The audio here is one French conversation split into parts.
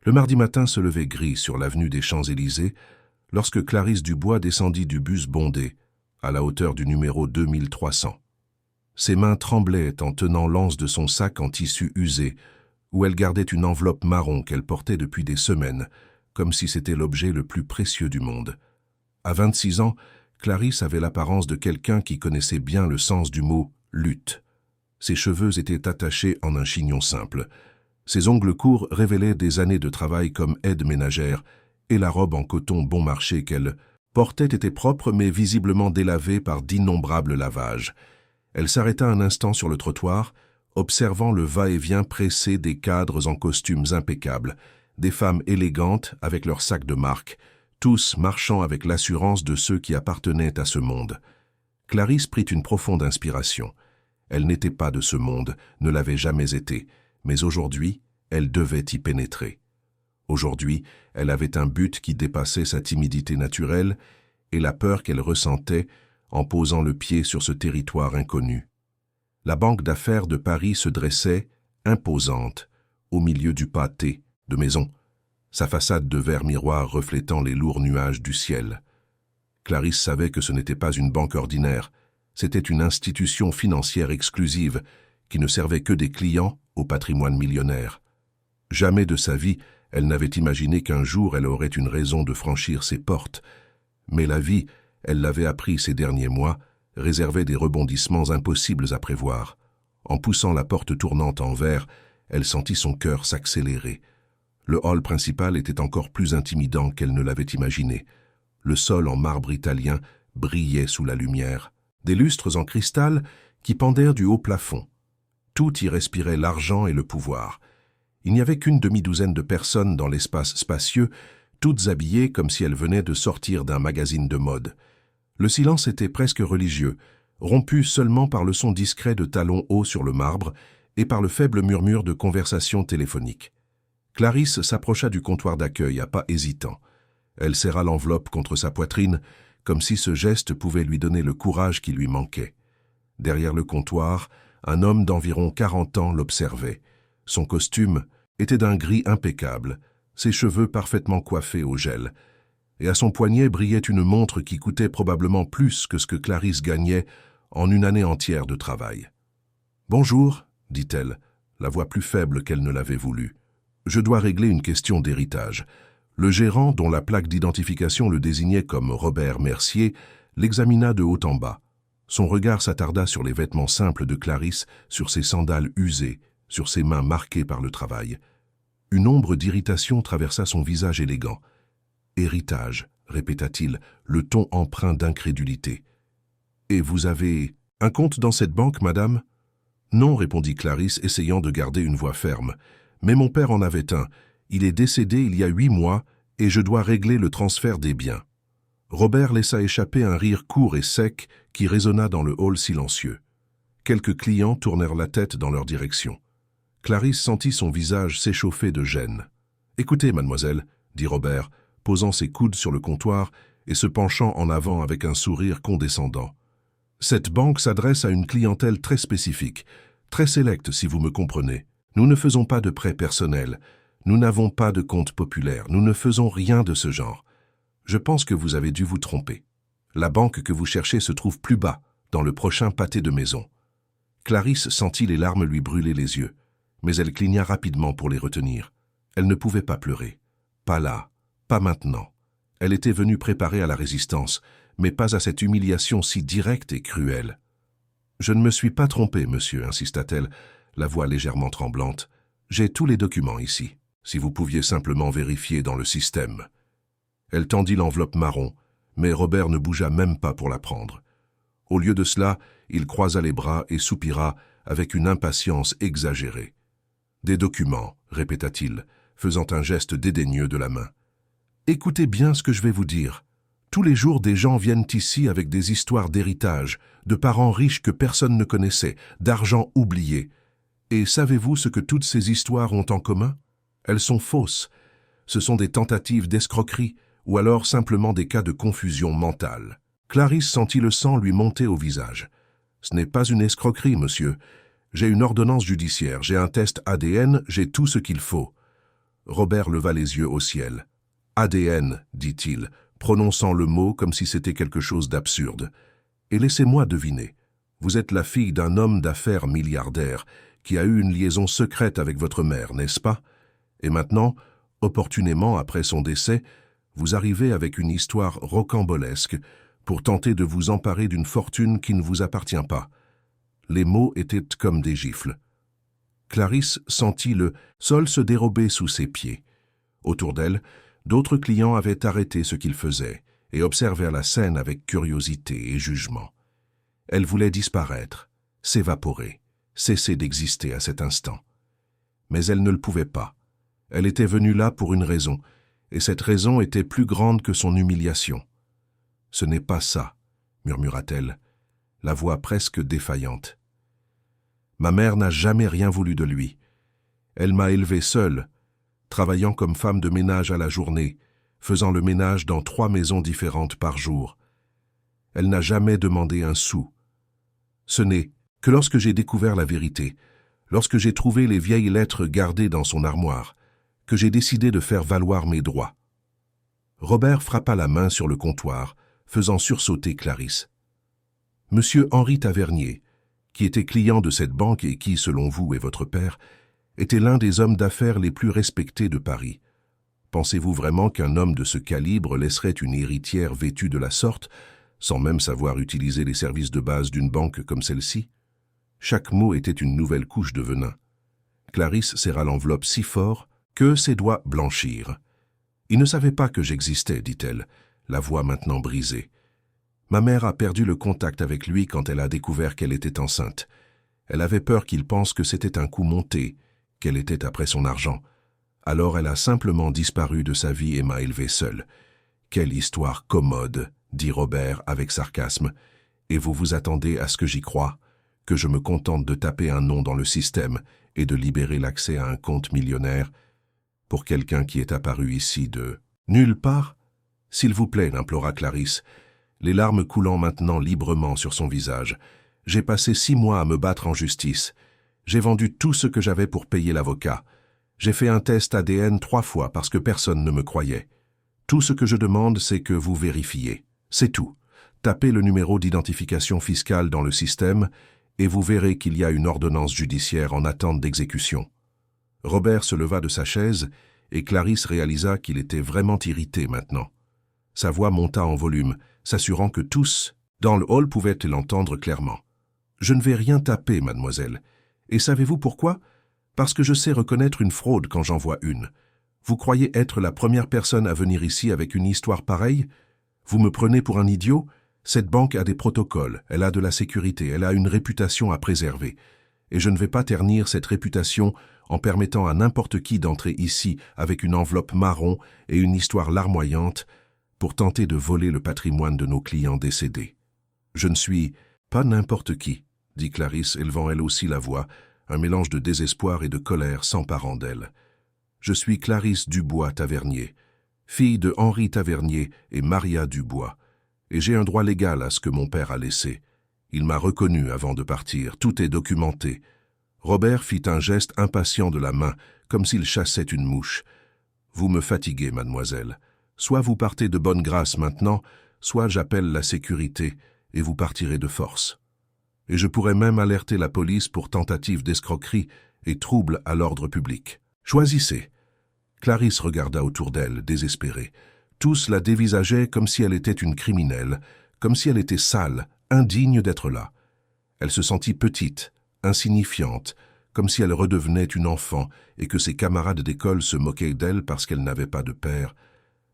Le mardi matin se levait gris sur l'avenue des Champs-Élysées lorsque Clarisse Dubois descendit du bus bondé, à la hauteur du numéro 2300. Ses mains tremblaient en tenant l'anse de son sac en tissu usé, où elle gardait une enveloppe marron qu'elle portait depuis des semaines, comme si c'était l'objet le plus précieux du monde. À 26 ans, Clarisse avait l'apparence de quelqu'un qui connaissait bien le sens du mot « lutte ». Ses cheveux étaient attachés en un chignon simple. Ses ongles courts révélaient des années de travail comme aide ménagère, et la robe en coton bon marché qu'elle portait était propre mais visiblement délavée par d'innombrables lavages. Elle s'arrêta un instant sur le trottoir, observant le va-et-vient pressé des cadres en costumes impeccables, des femmes élégantes avec leurs sacs de marque, tous marchant avec l'assurance de ceux qui appartenaient à ce monde. Clarisse prit une profonde inspiration. Elle n'était pas de ce monde, ne l'avait jamais été, mais aujourd'hui, elle devait y pénétrer. Aujourd'hui, elle avait un but qui dépassait sa timidité naturelle et la peur qu'elle ressentait en posant le pied sur ce territoire inconnu. La banque d'affaires de Paris se dressait, imposante, au milieu du pâté de maisons, sa façade de verre miroir reflétant les lourds nuages du ciel. Clarisse savait que ce n'était pas une banque ordinaire, c'était une institution financière exclusive qui ne servait que des clients au patrimoine millionnaire. Jamais de sa vie, elle n'avait imaginé qu'un jour elle aurait une raison de franchir ses portes. Mais la vie, elle l'avait appris ces derniers mois, réservait des rebondissements impossibles à prévoir. En poussant la porte tournante en verre, elle sentit son cœur s'accélérer. Le hall principal était encore plus intimidant qu'elle ne l'avait imaginé. Le sol en marbre italien brillait sous la lumière. Des lustres en cristal qui pendèrent du haut plafond. Tout y respirait l'argent et le pouvoir. Il n'y avait qu'une demi-douzaine de personnes dans l'espace spacieux, toutes habillées comme si elles venaient de sortir d'un magazine de mode. Le silence était presque religieux, rompu seulement par le son discret de talons hauts sur le marbre et par le faible murmure de conversations téléphoniques. Clarisse s'approcha du comptoir d'accueil à pas hésitants. Elle serra l'enveloppe contre sa poitrine, comme si ce geste pouvait lui donner le courage qui lui manquait. Derrière le comptoir, un homme d'environ 40 ans l'observait. Son costume était d'un gris impeccable, ses cheveux parfaitement coiffés au gel, et à son poignet brillait une montre qui coûtait probablement plus que ce que Clarisse gagnait en une année entière de travail. « Bonjour, dit-elle, la voix plus faible qu'elle ne l'avait voulu. Je dois régler une question d'héritage. » Le gérant, dont la plaque d'identification le désignait comme Robert Mercier, l'examina de haut en bas. Son regard s'attarda sur les vêtements simples de Clarisse, sur ses sandales usées, sur ses mains marquées par le travail. Une ombre d'irritation traversa son visage élégant. « Héritage », répéta-t-il, le ton empreint d'incrédulité. « Et vous avez un compte dans cette banque, madame ?»« Non, répondit Clarisse, essayant de garder une voix ferme. « Mais mon père en avait un. Il est décédé il y a 8 mois et je dois régler le transfert des biens. » Robert laissa échapper un rire court et sec qui résonna dans le hall silencieux. Quelques clients tournèrent la tête dans leur direction. Clarisse sentit son visage s'échauffer de gêne. « Écoutez, mademoiselle, » dit Robert, posant ses coudes sur le comptoir et se penchant en avant avec un sourire condescendant. « Cette banque s'adresse à une clientèle très spécifique, très sélecte si vous me comprenez. Nous ne faisons pas de prêts personnels. Nous n'avons pas de compte populaire, nous ne faisons rien de ce genre. Je pense que vous avez dû vous tromper. La banque que vous cherchez se trouve plus bas, dans le prochain pâté de maison. » Clarisse sentit les larmes lui brûler les yeux, mais elle cligna rapidement pour les retenir. Elle ne pouvait pas pleurer. Pas là, pas maintenant. Elle était venue préparée à la résistance, mais pas à cette humiliation si directe et cruelle. « Je ne me suis pas trompée, monsieur, » insista-t-elle, la voix légèrement tremblante. « J'ai tous les documents ici. Si vous pouviez simplement vérifier dans le système. » Elle tendit l'enveloppe marron, mais Robert ne bougea même pas pour la prendre. Au lieu de cela, il croisa les bras et soupira avec une impatience exagérée. « Des documents, » répéta-t-il, faisant un geste dédaigneux de la main. « Écoutez bien ce que je vais vous dire. Tous les jours, des gens viennent ici avec des histoires d'héritage, de parents riches que personne ne connaissait, d'argent oublié. Et savez-vous ce que toutes ces histoires ont en commun ? Elles sont fausses. Ce sont des tentatives d'escroquerie ou alors simplement des cas de confusion mentale. » Clarisse sentit le sang lui monter au visage. « Ce n'est pas une escroquerie, monsieur. J'ai une ordonnance judiciaire, j'ai un test ADN, j'ai tout ce qu'il faut. » Robert leva les yeux au ciel. « ADN, dit-il, prononçant le mot comme si c'était quelque chose d'absurde. Et laissez-moi deviner. Vous êtes la fille d'un homme d'affaires milliardaire qui a eu une liaison secrète avec votre mère, n'est-ce pas? Et maintenant, opportunément après son décès, vous arrivez avec une histoire rocambolesque pour tenter de vous emparer d'une fortune qui ne vous appartient pas. » Les mots étaient comme des gifles. Clarisse sentit le sol se dérober sous ses pieds. Autour d'elle, d'autres clients avaient arrêté ce qu'ils faisaient et observèrent la scène avec curiosité et jugement. Elle voulait disparaître, s'évaporer, cesser d'exister à cet instant. Mais elle ne le pouvait pas. Elle était venue là pour une raison, et cette raison était plus grande que son humiliation. « Ce n'est pas ça, » murmura-t-elle, la voix presque défaillante. « Ma mère n'a jamais rien voulu de lui. Elle m'a élevée seule, travaillant comme femme de ménage à la journée, faisant le ménage dans 3 maisons différentes par jour. Elle n'a jamais demandé un sou. Ce n'est que lorsque j'ai découvert la vérité, lorsque j'ai trouvé les vieilles lettres gardées dans son armoire, que j'ai décidé de faire valoir mes droits. » Robert frappa la main sur le comptoir, faisant sursauter Clarisse. « Monsieur Henri Tavernier, qui était client de cette banque et qui, selon vous et votre père, était l'un des hommes d'affaires les plus respectés de Paris. Pensez-vous vraiment qu'un homme de ce calibre laisserait une héritière vêtue de la sorte, sans même savoir utiliser les services de base d'une banque comme celle-ci » Chaque mot était une nouvelle couche de venin. Clarisse serra l'enveloppe si fort que ses doigts blanchirent. « Il ne savait pas que j'existais, dit-elle, la voix maintenant brisée. Ma mère a perdu le contact avec lui quand elle a découvert qu'elle était enceinte. Elle avait peur qu'il pense que c'était un coup monté, qu'elle était après son argent. Alors elle a simplement disparu de sa vie et m'a élevée seule. Quelle histoire commode, dit Robert avec sarcasme. Et vous vous attendez à ce que j'y croie, que je me contente de taper un nom dans le système et de libérer l'accès à un compte millionnaire pour quelqu'un qui est apparu ici de nulle part? S'il vous plaît, implora Clarisse, les larmes coulant maintenant librement sur son visage. J'ai passé 6 mois à me battre en justice. J'ai vendu tout ce que j'avais pour payer l'avocat. J'ai fait un test ADN 3 fois parce que personne ne me croyait. Tout ce que je demande, c'est que vous vérifiez. C'est tout. Tapez le numéro d'identification fiscale dans le système et vous verrez qu'il y a une ordonnance judiciaire en attente d'exécution. Robert se leva de sa chaise et Clarisse réalisa qu'il était vraiment irrité maintenant. Sa voix monta en volume, s'assurant que tous, dans le hall, pouvaient l'entendre clairement. « Je ne vais rien taper, mademoiselle. Et savez-vous pourquoi? Parce que je sais reconnaître une fraude quand j'en vois une. Vous croyez être la première personne à venir ici avec une histoire pareille? Vous me prenez pour un idiot? Cette banque a des protocoles, elle a de la sécurité, elle a une réputation à préserver. Et je ne vais pas ternir cette réputation en permettant à n'importe qui d'entrer ici avec une enveloppe marron et une histoire larmoyante pour tenter de voler le patrimoine de nos clients décédés. Je ne suis pas n'importe qui, dit Clarisse, élevant elle aussi la voix, un mélange de désespoir et de colère s'emparant d'elle. Je suis Clarisse Dubois Tavernier, fille de Henri Tavernier et Maria Dubois, et j'ai un droit légal à ce que mon père a laissé. Il m'a reconnu avant de partir, tout est documenté. Robert fit un geste impatient de la main, comme s'il chassait une mouche. Vous me fatiguez, mademoiselle. Soit vous partez de bonne grâce maintenant, soit j'appelle la sécurité et vous partirez de force. Et je pourrais même alerter la police pour tentative d'escroquerie et trouble à l'ordre public. Choisissez. Clarisse regarda autour d'elle, désespérée. Tous la dévisageaient comme si elle était une criminelle, comme si elle était sale, indigne d'être là. Elle se sentit petite, insignifiante, comme si elle redevenait une enfant et que ses camarades d'école se moquaient d'elle parce qu'elle n'avait pas de père,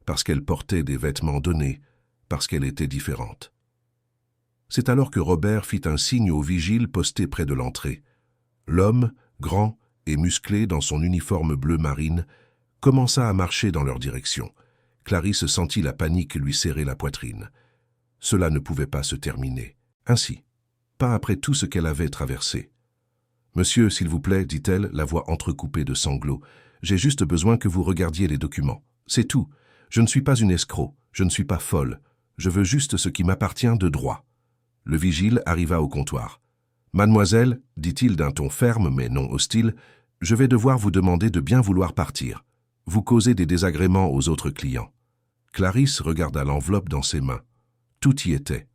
parce qu'elle portait des vêtements donnés, parce qu'elle était différente. C'est alors que Robert fit un signe au vigile posté près de l'entrée. L'homme, grand et musclé dans son uniforme bleu marine, commença à marcher dans leur direction. Clarisse sentit la panique lui serrer la poitrine. Cela ne pouvait pas se terminer. Ainsi, pas après tout ce qu'elle avait traversé. « Monsieur, s'il vous plaît, dit-elle, la voix entrecoupée de sanglots, j'ai juste besoin que vous regardiez les documents. C'est tout. Je ne suis pas une escroc, je ne suis pas folle. Je veux juste ce qui m'appartient de droit. » Le vigile arriva au comptoir. « Mademoiselle, dit-il d'un ton ferme mais non hostile, je vais devoir vous demander de bien vouloir partir. Vous causez des désagréments aux autres clients. Clarisse regarda l'enveloppe dans ses mains. Tout y était.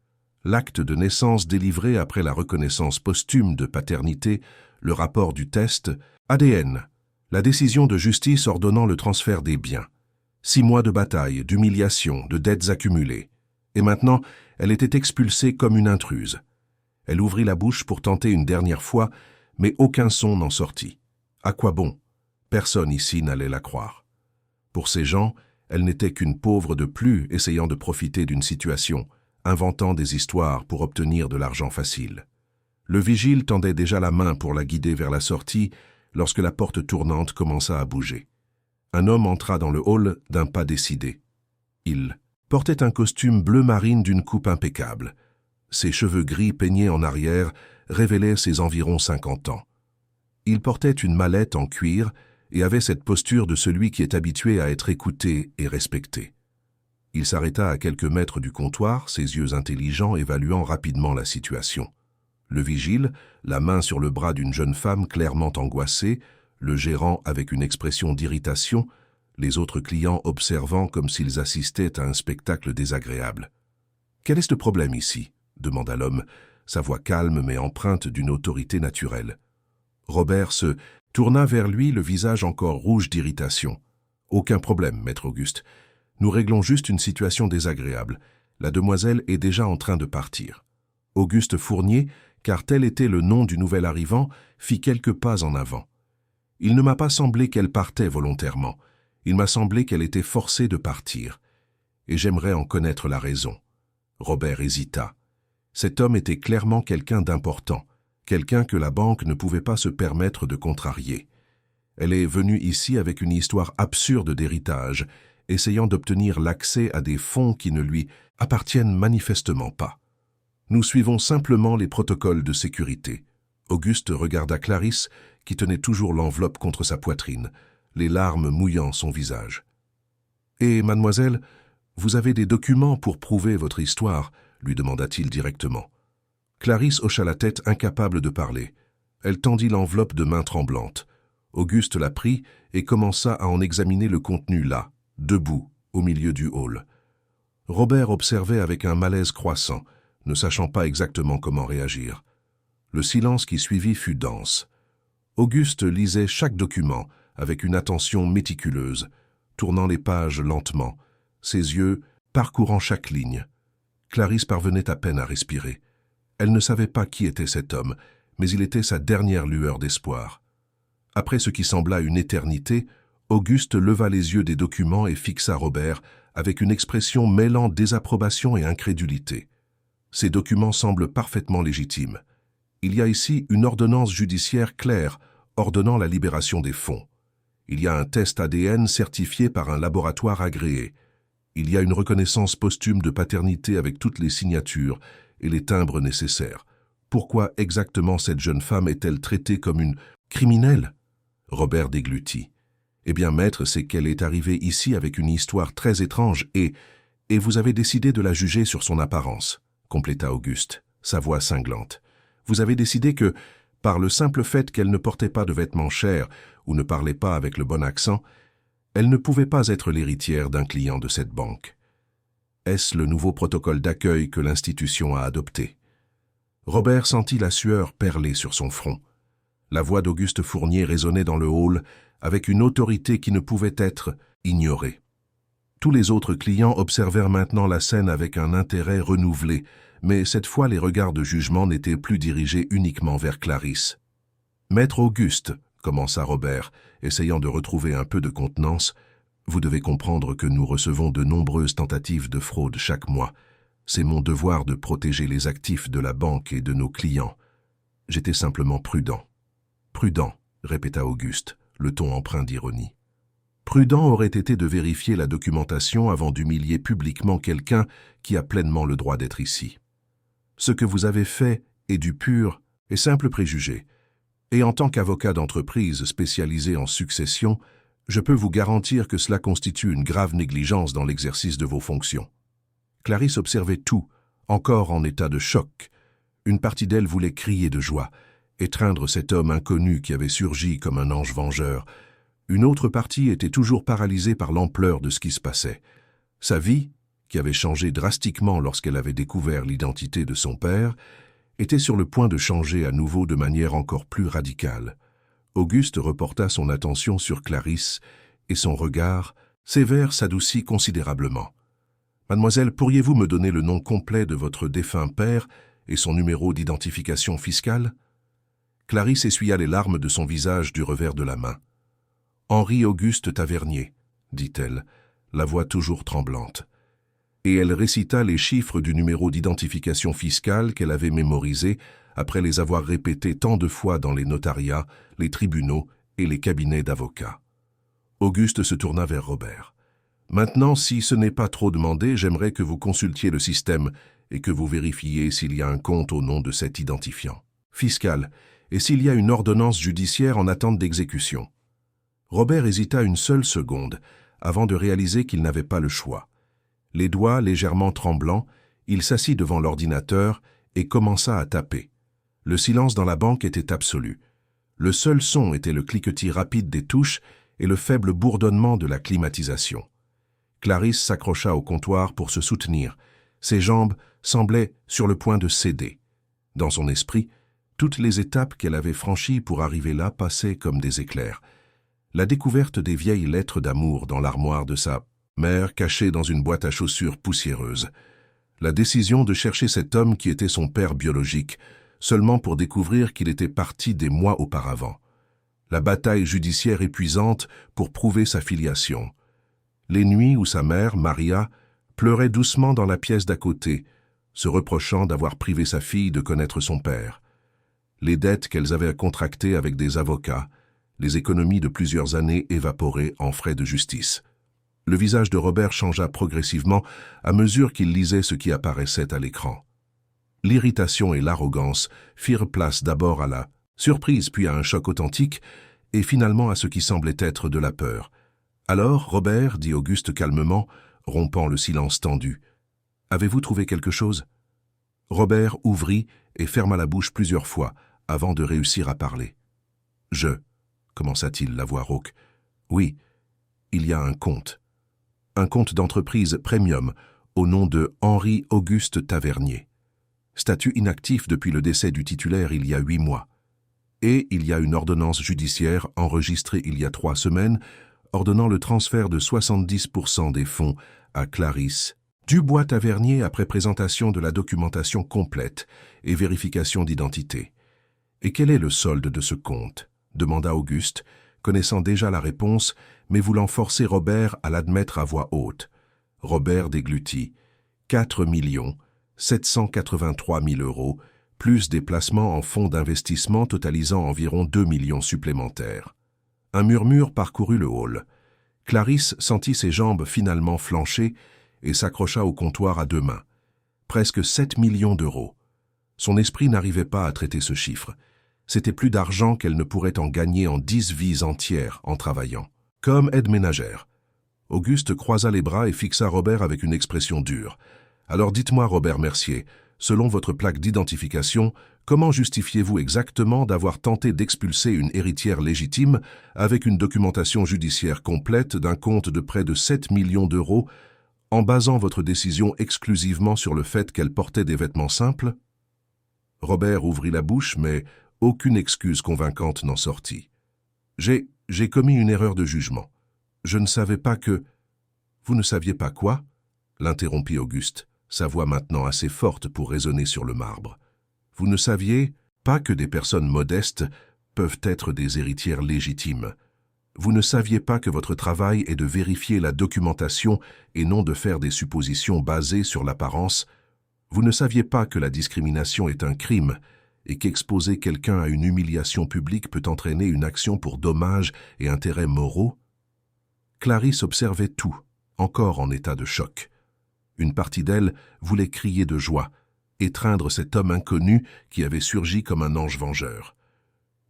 L'acte de naissance délivré après la reconnaissance posthume de paternité, le rapport du test, ADN, la décision de justice ordonnant le transfert des biens. 6 mois de bataille, d'humiliation, de dettes accumulées. Et maintenant, elle était expulsée comme une intruse. Elle ouvrit la bouche pour tenter une dernière fois, mais aucun son n'en sortit. À quoi bon? Personne ici n'allait la croire. Pour ces gens, elle n'était qu'une pauvre de plus essayant de profiter d'une situation, inventant des histoires pour obtenir de l'argent facile. Le vigile tendait déjà la main pour la guider vers la sortie lorsque la porte tournante commença à bouger. Un homme entra dans le hall d'un pas décidé. Il portait un costume bleu marine d'une coupe impeccable. Ses cheveux gris peignés en arrière révélaient ses environ 50 ans. Il portait une mallette en cuir et avait cette posture de celui qui est habitué à être écouté et respecté. Il s'arrêta à quelques mètres du comptoir, ses yeux intelligents évaluant rapidement la situation. Le vigile, la main sur le bras d'une jeune femme clairement angoissée, le gérant avec une expression d'irritation, les autres clients observant comme s'ils assistaient à un spectacle désagréable. « Quel est le problème ici ?» demanda l'homme, sa voix calme mais empreinte d'une autorité naturelle. Robert se tourna vers lui, le visage encore rouge d'irritation. « Aucun problème, maître Auguste. Nous réglons juste une situation désagréable. La demoiselle est déjà en train de partir. » Auguste Fournier, car tel était le nom du nouvel arrivant, fit quelques pas en avant. « Il ne m'a pas semblé qu'elle partait volontairement. Il m'a semblé qu'elle était forcée de partir. Et j'aimerais en connaître la raison. » Robert hésita. Cet homme était clairement quelqu'un d'important, quelqu'un que la banque ne pouvait pas se permettre de contrarier. Elle est venue ici avec une histoire absurde d'héritage, essayant d'obtenir l'accès à des fonds qui ne lui appartiennent manifestement pas. Nous suivons simplement les protocoles de sécurité. Auguste regarda Clarisse, qui tenait toujours l'enveloppe contre sa poitrine, les larmes mouillant son visage. « Et, mademoiselle, vous avez des documents pour prouver votre histoire ?» lui demanda-t-il directement. Clarisse hocha la tête, incapable de parler. Elle tendit l'enveloppe de main tremblante. Auguste la prit et commença à en examiner le contenu là, debout, au milieu du hall. Robert observait avec un malaise croissant, ne sachant pas exactement comment réagir. Le silence qui suivit fut dense. Auguste lisait chaque document avec une attention méticuleuse, tournant les pages lentement, ses yeux parcourant chaque ligne. Clarisse parvenait à peine à respirer. Elle ne savait pas qui était cet homme, mais il était sa dernière lueur d'espoir. Après ce qui sembla une éternité, Auguste leva les yeux des documents et fixa Robert avec une expression mêlant désapprobation et incrédulité. Ces documents semblent parfaitement légitimes. Il y a ici une ordonnance judiciaire claire ordonnant la libération des fonds. Il y a un test ADN certifié par un laboratoire agréé. Il y a une reconnaissance posthume de paternité avec toutes les signatures et les timbres nécessaires. Pourquoi exactement cette jeune femme est-elle traitée comme une criminelle? Robert déglutit. Eh bien, maître, c'est qu'elle est arrivée ici avec une histoire très étrange et vous avez décidé de la juger sur son apparence, compléta Auguste, sa voix cinglante. Vous avez décidé que, par le simple fait qu'elle ne portait pas de vêtements chers ou ne parlait pas avec le bon accent, elle ne pouvait pas être l'héritière d'un client de cette banque. Est-ce le nouveau protocole d'accueil que l'institution a adopté? Robert sentit la sueur perler sur son front. La voix d'Auguste Fournier résonnait dans le hall avec une autorité qui ne pouvait être ignorée. Tous les autres clients observèrent maintenant la scène avec un intérêt renouvelé, mais cette fois les regards de jugement n'étaient plus dirigés uniquement vers Clarisse. « Maître Auguste, » commença Robert, essayant de retrouver un peu de contenance, « vous devez comprendre que nous recevons de nombreuses tentatives de fraude chaque mois. C'est mon devoir de protéger les actifs de la banque et de nos clients. J'étais simplement prudent. »« Prudent, » répéta Auguste, le ton empreint d'ironie. Prudent aurait été de vérifier la documentation avant d'humilier publiquement quelqu'un qui a pleinement le droit d'être ici. Ce que vous avez fait est du pur et simple préjugé. Et en tant qu'avocat d'entreprise spécialisé en succession, je peux vous garantir que cela constitue une grave négligence dans l'exercice de vos fonctions. Clarisse observait tout, encore en état de choc. Une partie d'elle voulait crier de joie, étreindre cet homme inconnu qui avait surgi comme un ange vengeur. Une autre partie était toujours paralysée par l'ampleur de ce qui se passait. Sa vie, qui avait changé drastiquement lorsqu'elle avait découvert l'identité de son père, était sur le point de changer à nouveau de manière encore plus radicale. Auguste reporta son attention sur Clarisse et son regard sévère s'adoucit considérablement. « Mademoiselle, pourriez-vous me donner le nom complet de votre défunt père et son numéro d'identification fiscale ?» Clarisse essuya les larmes de son visage du revers de la main. « Henri-Auguste Tavernier, » dit-elle, la voix toujours tremblante. Et elle récita les chiffres du numéro d'identification fiscale qu'elle avait mémorisé après les avoir répétés tant de fois dans les notariats, les tribunaux et les cabinets d'avocats. Auguste se tourna vers Robert. « Maintenant, si ce n'est pas trop demandé, j'aimerais que vous consultiez le système et que vous vérifiez s'il y a un compte au nom de cet identifiant fiscal et s'il y a une ordonnance judiciaire en attente d'exécution. » Robert hésita une seule seconde avant de réaliser qu'il n'avait pas le choix. Les doigts légèrement tremblants, il s'assit devant l'ordinateur et commença à taper. Le silence dans la banque était absolu. Le seul son était le cliquetis rapide des touches et le faible bourdonnement de la climatisation. Clarisse s'accrocha au comptoir pour se soutenir. Ses jambes semblaient sur le point de céder. Dans son esprit, toutes les étapes qu'elle avait franchies pour arriver là passaient comme des éclairs. La découverte des vieilles lettres d'amour dans l'armoire de sa mère cachée dans une boîte à chaussures poussiéreuse. La décision de chercher cet homme qui était son père biologique, seulement pour découvrir qu'il était parti des mois auparavant. La bataille judiciaire épuisante pour prouver sa filiation. Les nuits où sa mère, Maria, pleurait doucement dans la pièce d'à côté, se reprochant d'avoir privé sa fille de connaître son père. Les dettes qu'elles avaient contractées avec des avocats, les économies de plusieurs années évaporées en frais de justice. Le visage de Robert changea progressivement à mesure qu'il lisait ce qui apparaissait à l'écran. L'irritation et l'arrogance firent place d'abord à la surprise puis à un choc authentique et finalement à ce qui semblait être de la peur. « Alors, Robert, dit Auguste calmement, rompant le silence tendu, « avez-vous trouvé quelque chose ?» Robert ouvrit et ferma la bouche plusieurs fois avant de réussir à parler. « commença-t-il la voix rauque. « Oui, il y a un compte. Un compte d'entreprise premium au nom de Henri-Auguste Tavernier. Statut inactif depuis le décès du titulaire il y a 8 mois. Et il y a une ordonnance judiciaire enregistrée il y a 3 semaines ordonnant le transfert de 70% des fonds à Clarisse Dubois Tavernier après présentation de la documentation complète et vérification d'identité. Et quel est le solde de ce compte ? Demanda Auguste, connaissant déjà la réponse, mais voulant forcer Robert à l'admettre à voix haute. Robert déglutit. 4 783 000 euros, plus des placements en fonds d'investissement totalisant environ 2 millions supplémentaires. Un murmure parcourut le hall. Clarisse sentit ses jambes finalement flancher et s'accrocha au comptoir à 2 mains. Presque 7 millions d'euros. Son esprit n'arrivait pas à traiter ce chiffre. C'était plus d'argent qu'elle ne pourrait en gagner en 10 vies entières en travaillant. Comme aide ménagère. Auguste croisa les bras et fixa Robert avec une expression dure. « Alors dites-moi, Robert Mercier, selon votre plaque d'identification, comment justifiez-vous exactement d'avoir tenté d'expulser une héritière légitime avec une documentation judiciaire complète d'un compte de près de 7 millions d'euros en basant votre décision exclusivement sur le fait qu'elle portait des vêtements simples ?» Robert ouvrit la bouche, mais aucune excuse convaincante n'en sortit. « J'ai commis une erreur de jugement. Je ne savais pas que... » « Vous ne saviez pas quoi ?» l'interrompit Auguste, sa voix maintenant assez forte pour résonner sur le marbre. « Vous ne saviez pas que des personnes modestes peuvent être des héritières légitimes. Vous ne saviez pas que votre travail est de vérifier la documentation et non de faire des suppositions basées sur l'apparence. Vous ne saviez pas que la discrimination est un crime et qu'exposer quelqu'un à une humiliation publique peut entraîner une action pour dommages et intérêts moraux. » Clarisse observait tout, encore en état de choc. Une partie d'elle voulait crier de joie, étreindre cet homme inconnu qui avait surgi comme un ange vengeur.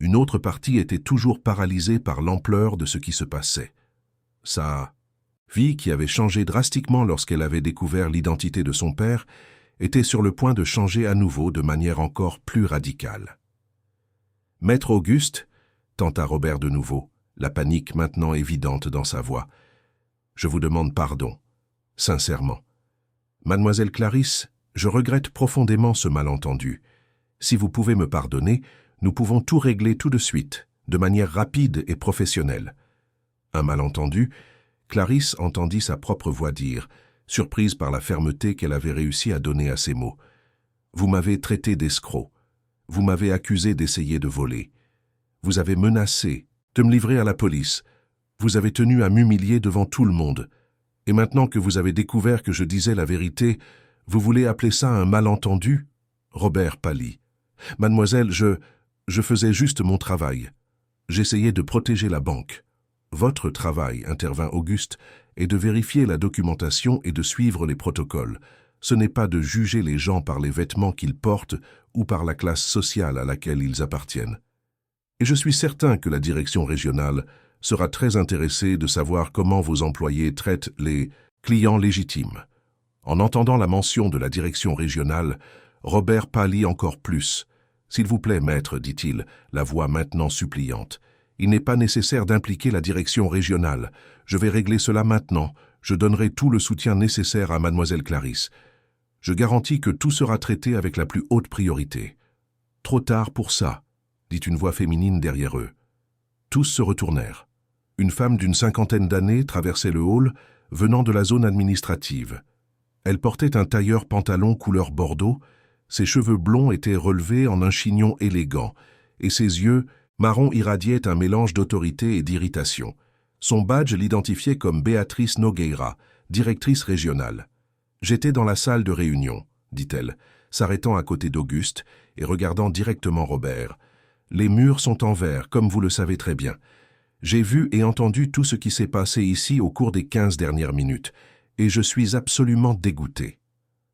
Une autre partie était toujours paralysée par l'ampleur de ce qui se passait. Sa vie, qui avait changé drastiquement lorsqu'elle avait découvert l'identité de son père, était sur le point de changer à nouveau de manière encore plus radicale. « Maître Auguste, » tenta Robert de nouveau, la panique maintenant évidente dans sa voix. « Je vous demande pardon, sincèrement. Mademoiselle Clarisse, je regrette profondément ce malentendu. Si vous pouvez me pardonner, nous pouvons tout régler tout de suite, de manière rapide et professionnelle. » Un malentendu, Clarisse entendit sa propre voix dire, surprise par la fermeté qu'elle avait réussi à donner à ces mots. « Vous m'avez traité d'escroc. Vous m'avez accusé d'essayer de voler. Vous avez menacé de me livrer à la police. Vous avez tenu à m'humilier devant tout le monde. Et maintenant que vous avez découvert que je disais la vérité, vous voulez appeler ça un malentendu ?» Robert pâlit. « Mademoiselle, je faisais juste mon travail. J'essayais de protéger la banque. Votre travail, intervint Auguste, est de vérifier la documentation et de suivre les protocoles. Ce n'est pas de juger les gens par les vêtements qu'ils portent ou par la classe sociale à laquelle ils appartiennent. Et je suis certain que la direction régionale sera très intéressée de savoir comment vos employés traitent les clients légitimes. » En entendant la mention de la direction régionale, Robert pâlit encore plus. « S'il vous plaît, maître, dit-il, la voix maintenant suppliante. Il n'est pas nécessaire d'impliquer la direction régionale. Je vais régler cela maintenant. Je donnerai tout le soutien nécessaire à mademoiselle Clarisse. Je garantis que tout sera traité avec la plus haute priorité. » « Trop tard pour ça, » dit une voix féminine derrière eux. Tous se retournèrent. Une femme d'une 50aine d'années traversait le hall, venant de la zone administrative. Elle portait un tailleur pantalon couleur bordeaux, ses cheveux blonds étaient relevés en un chignon élégant, et ses yeux, marron, irradiaient un mélange d'autorité et d'irritation. Son badge l'identifiait comme Béatrice Nogueira, directrice régionale. « J'étais dans la salle de réunion, » dit-elle, s'arrêtant à côté d'Auguste et regardant directement Robert. « Les murs sont en verre, comme vous le savez très bien. J'ai vu et entendu tout ce qui s'est passé ici au cours des 15 dernières minutes, et je suis absolument dégoûté. »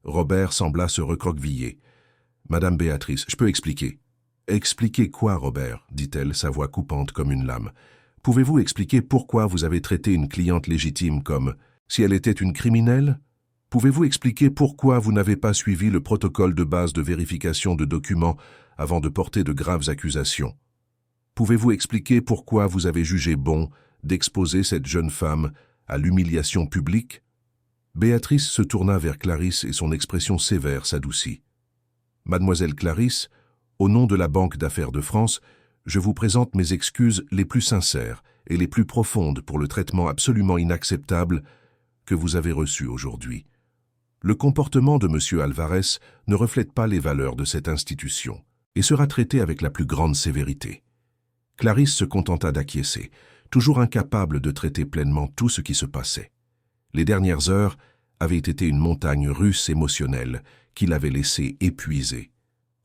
Robert sembla se recroqueviller. « Madame Béatrice, je peux expliquer. »« Expliquer quoi, Robert ?» dit-elle, sa voix coupante comme une lame. « Pouvez-vous expliquer pourquoi vous avez traité une cliente légitime comme si elle était une criminelle ? Pouvez-vous expliquer pourquoi vous n'avez pas suivi le protocole de base de vérification de documents avant de porter de graves accusations ? Pouvez-vous expliquer pourquoi vous avez jugé bon d'exposer cette jeune femme à l'humiliation publique ?» Béatrice se tourna vers Clarisse et son expression sévère s'adoucit. « Mademoiselle Clarisse, au nom de la Banque d'affaires de France, je vous présente mes excuses les plus sincères et les plus profondes pour le traitement absolument inacceptable que vous avez reçu aujourd'hui. Le comportement de M. Alvarez ne reflète pas les valeurs de cette institution et sera traité avec la plus grande sévérité. » Clarisse se contenta d'acquiescer, toujours incapable de traiter pleinement tout ce qui se passait. Les dernières heures avaient été une montagne russe émotionnelle qui l'avait laissé épuisé.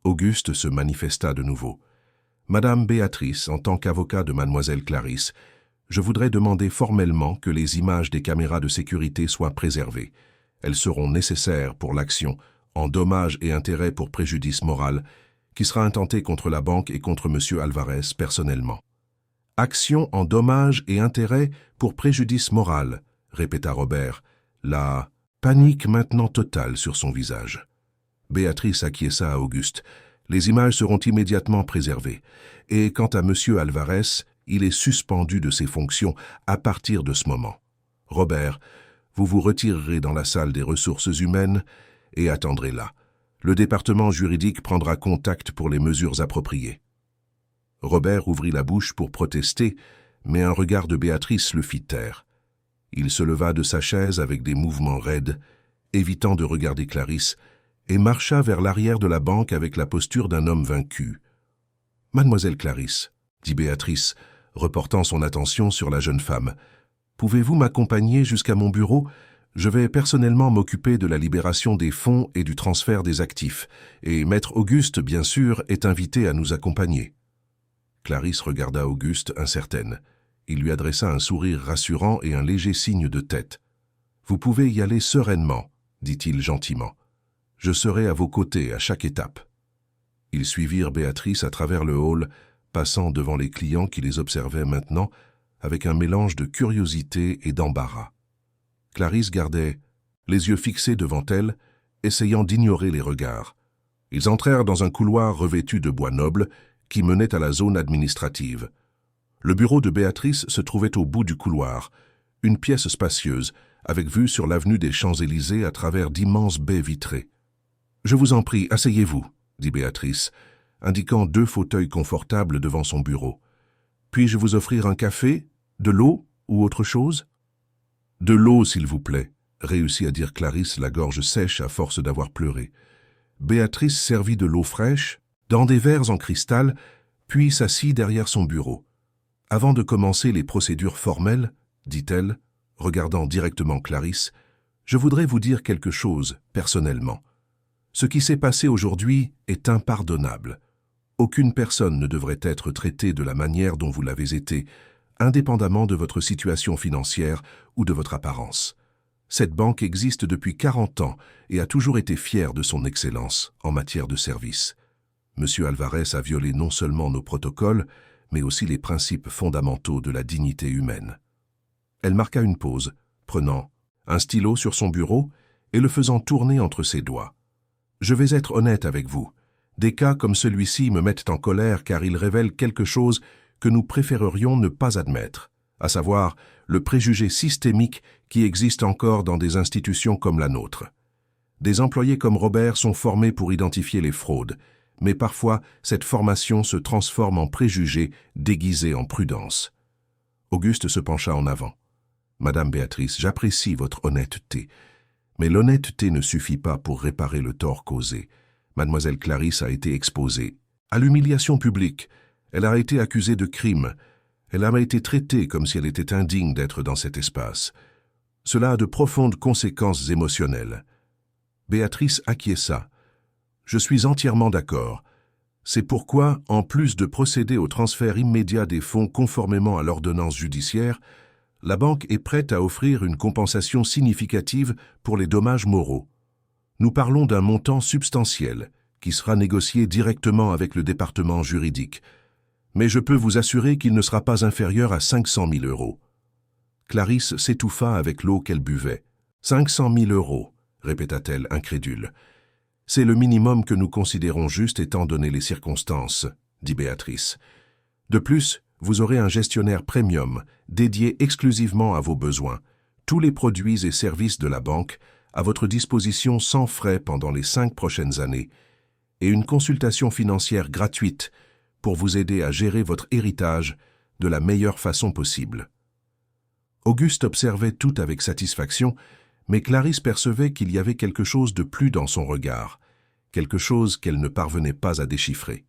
Auguste se manifesta de nouveau. « Madame Béatrice, en tant qu'avocat de mademoiselle Clarisse, je voudrais demander formellement que les images des caméras de sécurité soient préservées. Elles seront nécessaires pour l'action en dommages et intérêts pour préjudice moral qui sera intentée contre la banque et contre M. Alvarez personnellement. »« Action en dommages et intérêts pour préjudice moral », répéta Robert, la panique maintenant totale sur son visage. Béatrice acquiesça à Auguste. « Les images seront immédiatement préservées. Et quant à M. Alvarez, il est suspendu de ses fonctions à partir de ce moment. Robert, vous vous retirerez dans la salle des ressources humaines et attendrez là. Le département juridique prendra contact pour les mesures appropriées. » Robert ouvrit la bouche pour protester, mais un regard de Béatrice le fit taire. Il se leva de sa chaise avec des mouvements raides, évitant de regarder Clarisse, et marcha vers l'arrière de la banque avec la posture d'un homme vaincu. « Mademoiselle Clarisse, » dit Béatrice, reportant son attention sur la jeune femme, « pouvez-vous m'accompagner jusqu'à mon bureau ? Je vais personnellement m'occuper de la libération des fonds et du transfert des actifs, et Maître Auguste, bien sûr, est invité à nous accompagner. » Clarisse regarda Auguste incertaine. Il lui adressa un sourire rassurant et un léger signe de tête. « Vous pouvez y aller sereinement, » dit-il gentiment. « Je serai à vos côtés à chaque étape. » Ils suivirent Béatrice à travers le hall, passant devant les clients qui les observaient maintenant avec un mélange de curiosité et d'embarras. Clarisse gardait les yeux fixés devant elle, essayant d'ignorer les regards. Ils entrèrent dans un couloir revêtu de bois noble qui menait à la zone administrative. Le bureau de Béatrice se trouvait au bout du couloir, une pièce spacieuse, avec vue sur l'avenue des Champs-Élysées à travers d'immenses baies vitrées. « Je vous en prie, asseyez-vous » dit Béatrice, indiquant 2 fauteuils confortables devant son bureau. « Puis-je vous offrir un café, de l'eau ou autre chose ?»« De l'eau, s'il vous plaît » réussit à dire Clarisse, la gorge sèche à force d'avoir pleuré. Béatrice servit de l'eau fraîche, dans des verres en cristal, puis s'assit derrière son bureau. « Avant de commencer les procédures formelles, dit-elle, regardant directement Clarisse, je voudrais vous dire quelque chose, personnellement. Ce qui s'est passé aujourd'hui est impardonnable. Aucune personne ne devrait être traitée de la manière dont vous l'avez été, indépendamment de votre situation financière ou de votre apparence. Cette banque existe depuis 40 ans et a toujours été fière de son excellence en matière de service. Monsieur Alvarez a violé non seulement nos protocoles, mais aussi les principes fondamentaux de la dignité humaine. » Elle marqua une pause, prenant un stylo sur son bureau et le faisant tourner entre ses doigts. « Je vais être honnête avec vous. Des cas comme celui-ci me mettent en colère car ils révèlent quelque chose que nous préférerions ne pas admettre, à savoir le préjugé systémique qui existe encore dans des institutions comme la nôtre. Des employés comme Robert sont formés pour identifier les fraudes, mais parfois cette formation se transforme en préjugés déguisés en prudence. » Auguste se pencha en avant. « Madame Béatrice, j'apprécie votre honnêteté, mais l'honnêteté ne suffit pas pour réparer le tort causé. Mademoiselle Clarisse a été exposée à l'humiliation publique. Elle a été accusée de crime. Elle a été traitée comme si elle était indigne d'être dans cet espace. Cela a de profondes conséquences émotionnelles. » Béatrice acquiesça. « Je suis entièrement d'accord. C'est pourquoi, en plus de procéder au transfert immédiat des fonds conformément à l'ordonnance judiciaire, la banque est prête à offrir une compensation significative pour les dommages moraux. Nous parlons d'un montant substantiel qui sera négocié directement avec le département juridique. Mais je peux vous assurer qu'il ne sera pas inférieur à 500 000 euros. » Clarisse s'étouffa avec l'eau qu'elle buvait. « 500 000 euros, répéta-t-elle incrédule. « C'est le minimum que nous considérons juste étant donné les circonstances, dit Béatrice. De plus, vous aurez un gestionnaire premium dédié exclusivement à vos besoins, tous les produits et services de la banque à votre disposition sans frais pendant les 5 prochaines années, et une consultation financière gratuite pour vous aider à gérer votre héritage de la meilleure façon possible. » Auguste observait tout avec satisfaction, mais Clarisse percevait qu'il y avait quelque chose de plus dans son regard, quelque chose qu'elle ne parvenait pas à déchiffrer.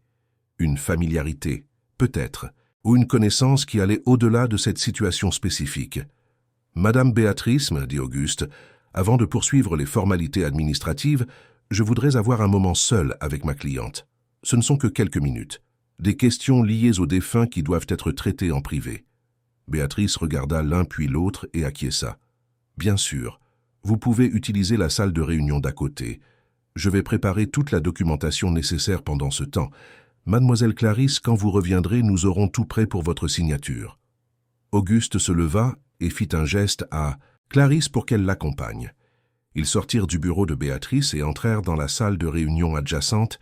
Une familiarité, peut-être, ou une connaissance qui allait au-delà de cette situation spécifique. « Madame Béatrice, » dit Auguste, « avant de poursuivre les formalités administratives, je voudrais avoir un moment seul avec ma cliente. Ce ne sont que quelques minutes. Des questions liées aux défunts qui doivent être traitées en privé. » Béatrice regarda l'un puis l'autre et acquiesça. « Bien sûr, vous pouvez utiliser la salle de réunion d'à côté. Je vais préparer toute la documentation nécessaire pendant ce temps. Mademoiselle Clarisse, quand vous reviendrez, nous aurons tout prêt pour votre signature. » Auguste se leva et fit un geste à Clarisse pour qu'elle l'accompagne. Ils sortirent du bureau de Béatrice et entrèrent dans la salle de réunion adjacente,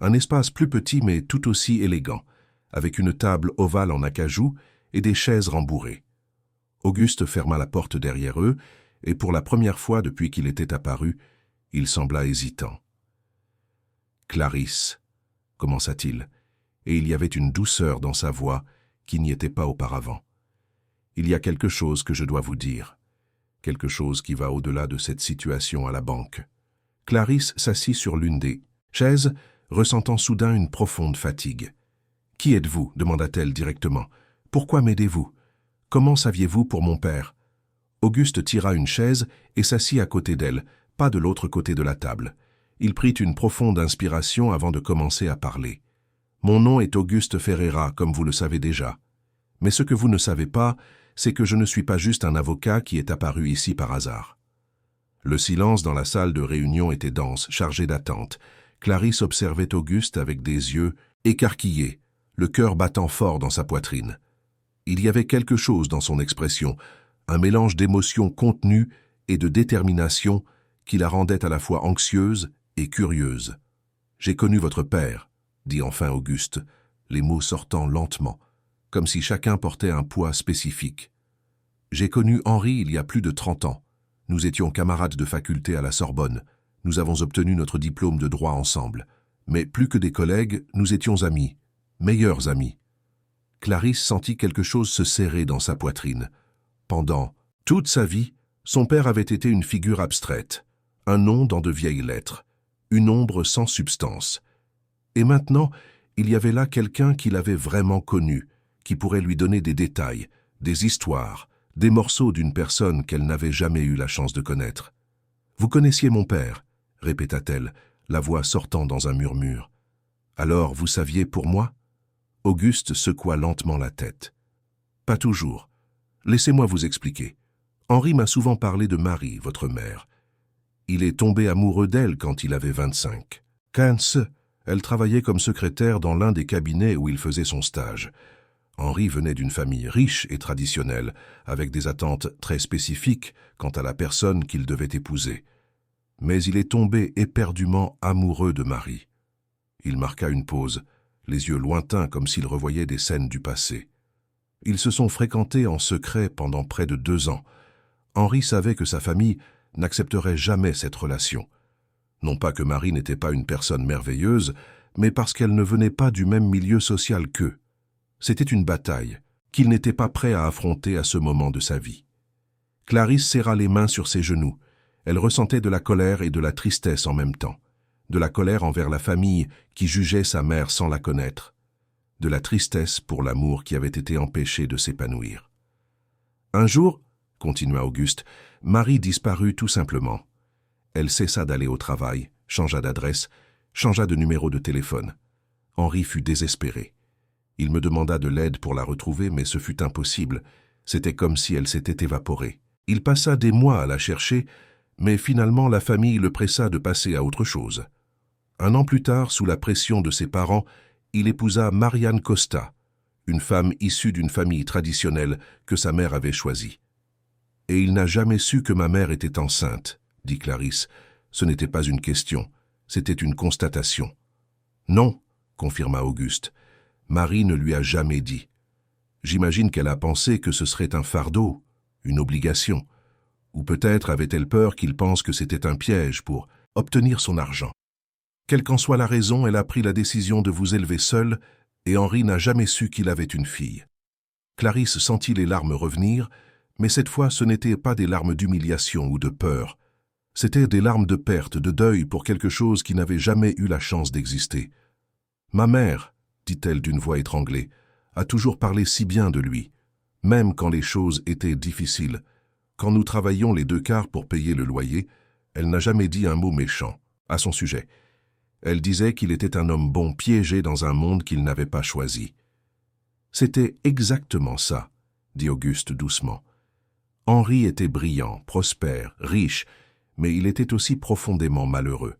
un espace plus petit mais tout aussi élégant, avec une table ovale en acajou et des chaises rembourrées. Auguste ferma la porte derrière eux, et pour la première fois depuis qu'il était apparu, il sembla hésitant. « Clarisse » commença-t-il, et il y avait une douceur dans sa voix qui n'y était pas auparavant. « Il y a quelque chose que je dois vous dire, quelque chose qui va au-delà de cette situation à la banque. » Clarisse s'assit sur l'une des chaises, ressentant soudain une profonde fatigue. « Qui êtes-vous » demanda-t-elle directement. « Pourquoi m'aidez-vous? Comment saviez-vous pour mon père ?» Auguste tira une chaise et s'assit à côté d'elle, pas de l'autre côté de la table. Il prit une profonde inspiration avant de commencer à parler. « Mon nom est Auguste Ferreira, comme vous le savez déjà. Mais ce que vous ne savez pas, c'est que je ne suis pas juste un avocat qui est apparu ici par hasard. » Le silence dans la salle de réunion était dense, chargé d'attente. Clarisse observait Auguste avec des yeux écarquillés, le cœur battant fort dans sa poitrine. Il y avait quelque chose dans son expression, un mélange d'émotions contenues et de détermination qui la rendait à la fois anxieuse et curieuse. « J'ai connu votre père, » dit enfin Auguste, les mots sortant lentement. comme si chacun portait un poids spécifique. J'ai connu Henri il y a plus de 30 ans. Nous étions camarades de faculté à la Sorbonne. Nous avons obtenu notre diplôme de droit ensemble. Mais plus que des collègues, nous étions amis, meilleurs amis. Clarisse sentit quelque chose se serrer dans sa poitrine. Pendant toute sa vie, son père avait été une figure abstraite, un nom dans de vieilles lettres, une ombre sans substance. Et maintenant, il y avait là quelqu'un qui l'avait vraiment connu, qui pourrait lui donner des détails, des histoires, des morceaux d'une personne qu'elle n'avait jamais eu la chance de connaître. « Vous connaissiez mon père ?» répéta-t-elle, la voix sortant dans un murmure. « Alors, vous saviez pour moi ?» Auguste secoua lentement la tête. « Pas toujours. Laissez-moi vous expliquer. Henri m'a souvent parlé de Marie, votre mère. Il est tombé amoureux d'elle quand il avait 25. 15, elle travaillait comme secrétaire dans l'un des cabinets où il faisait son stage. Henri venait d'une famille riche et traditionnelle, avec des attentes très spécifiques quant à la personne qu'il devait épouser. Mais il est tombé éperdument amoureux de Marie. » Il marqua une pause, les yeux lointains comme s'il revoyait des scènes du passé. Ils se sont fréquentés en secret pendant près de 2 ans. Henri savait que sa famille n'accepterait jamais cette relation. Non pas que Marie n'était pas une personne merveilleuse, mais parce qu'elle ne venait pas du même milieu social qu'eux. C'était une bataille qu'il n'était pas prêt à affronter à ce moment de sa vie. Clarisse serra les mains sur ses genoux. Elle ressentait de la colère et de la tristesse en même temps. De la colère envers la famille qui jugeait sa mère sans la connaître. De la tristesse pour l'amour qui avait été empêché de s'épanouir. Un jour, continua Auguste, Marie disparut tout simplement. Elle cessa d'aller au travail, changea d'adresse, changea de numéro de téléphone. Henri fut désespéré. Il me demanda de l'aide pour la retrouver, mais ce fut impossible. C'était comme si elle s'était évaporée. Il passa des mois à la chercher, mais finalement la famille le pressa de passer à autre chose. 1 an plus tard, sous la pression de ses parents, il épousa Marianne Costa, une femme issue d'une famille traditionnelle que sa mère avait choisie. « Et il n'a jamais su que ma mère était enceinte, » dit Clarisse. « Ce n'était pas une question, c'était une constatation. »« Non, » confirma Auguste. « Marie ne lui a jamais dit. J'imagine qu'elle a pensé que ce serait un fardeau, une obligation. Ou peut-être avait-elle peur qu'il pense que c'était un piège pour obtenir son argent. Quelle qu'en soit la raison, elle a pris la décision de vous élever seule, et Henri n'a jamais su qu'il avait une fille. » Clarisse sentit les larmes revenir, mais cette fois ce n'étaient pas des larmes d'humiliation ou de peur. C'étaient des larmes de perte, de deuil pour quelque chose qui n'avait jamais eu la chance d'exister. « Ma mère, » dit-elle d'une voix étranglée, « a toujours parlé si bien de lui, même quand les choses étaient difficiles. Quand nous travaillions les 2 quarts pour payer le loyer, elle n'a jamais dit un mot méchant à son sujet. Elle disait qu'il était un homme bon piégé dans un monde qu'il n'avait pas choisi. » « C'était exactement ça, » dit Auguste doucement. Henri était brillant, prospère, riche, mais il était aussi profondément malheureux.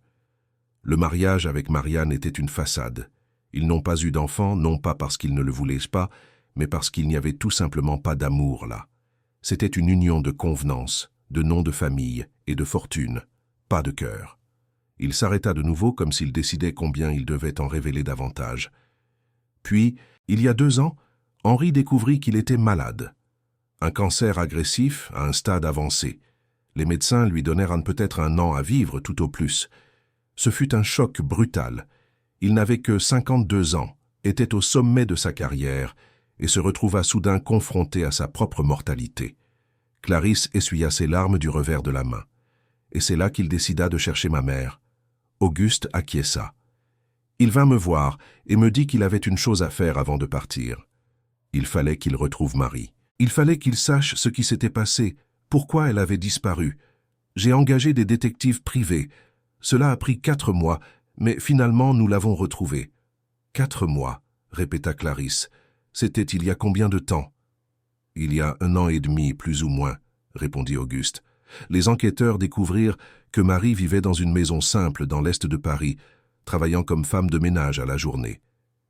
Le mariage avec Marianne était une façade. Ils n'ont pas eu d'enfant, non pas parce qu'ils ne le voulaient pas, mais parce qu'il n'y avait tout simplement pas d'amour là. C'était une union de convenance, de nom de famille et de fortune, pas de cœur. Il s'arrêta de nouveau comme s'il décidait combien il devait en révéler davantage. Puis, il y a 2 ans, Henri découvrit qu'il était malade. Un cancer agressif à un stade avancé. Les médecins lui donnèrent peut-être 1 an à vivre tout au plus. Ce fut un choc brutal. Il n'avait que 52 ans, était au sommet de sa carrière et se retrouva soudain confronté à sa propre mortalité. Clarisse essuya ses larmes du revers de la main. Et c'est là qu'il décida de chercher ma mère. Auguste acquiesça. Il vint me voir et me dit qu'il avait une chose à faire avant de partir. Il fallait qu'il retrouve Marie. Il fallait qu'il sache ce qui s'était passé, pourquoi elle avait disparu. J'ai engagé des détectives privés. Cela a pris 4 mois, mais finalement nous l'avons retrouvée. 4 mois, répéta Clarisse. C'était il y a combien de temps? Il y a 1 an et demi, plus ou moins, répondit Auguste. Les enquêteurs découvrirent que Marie vivait dans une maison simple dans l'est de Paris, travaillant comme femme de ménage à la journée,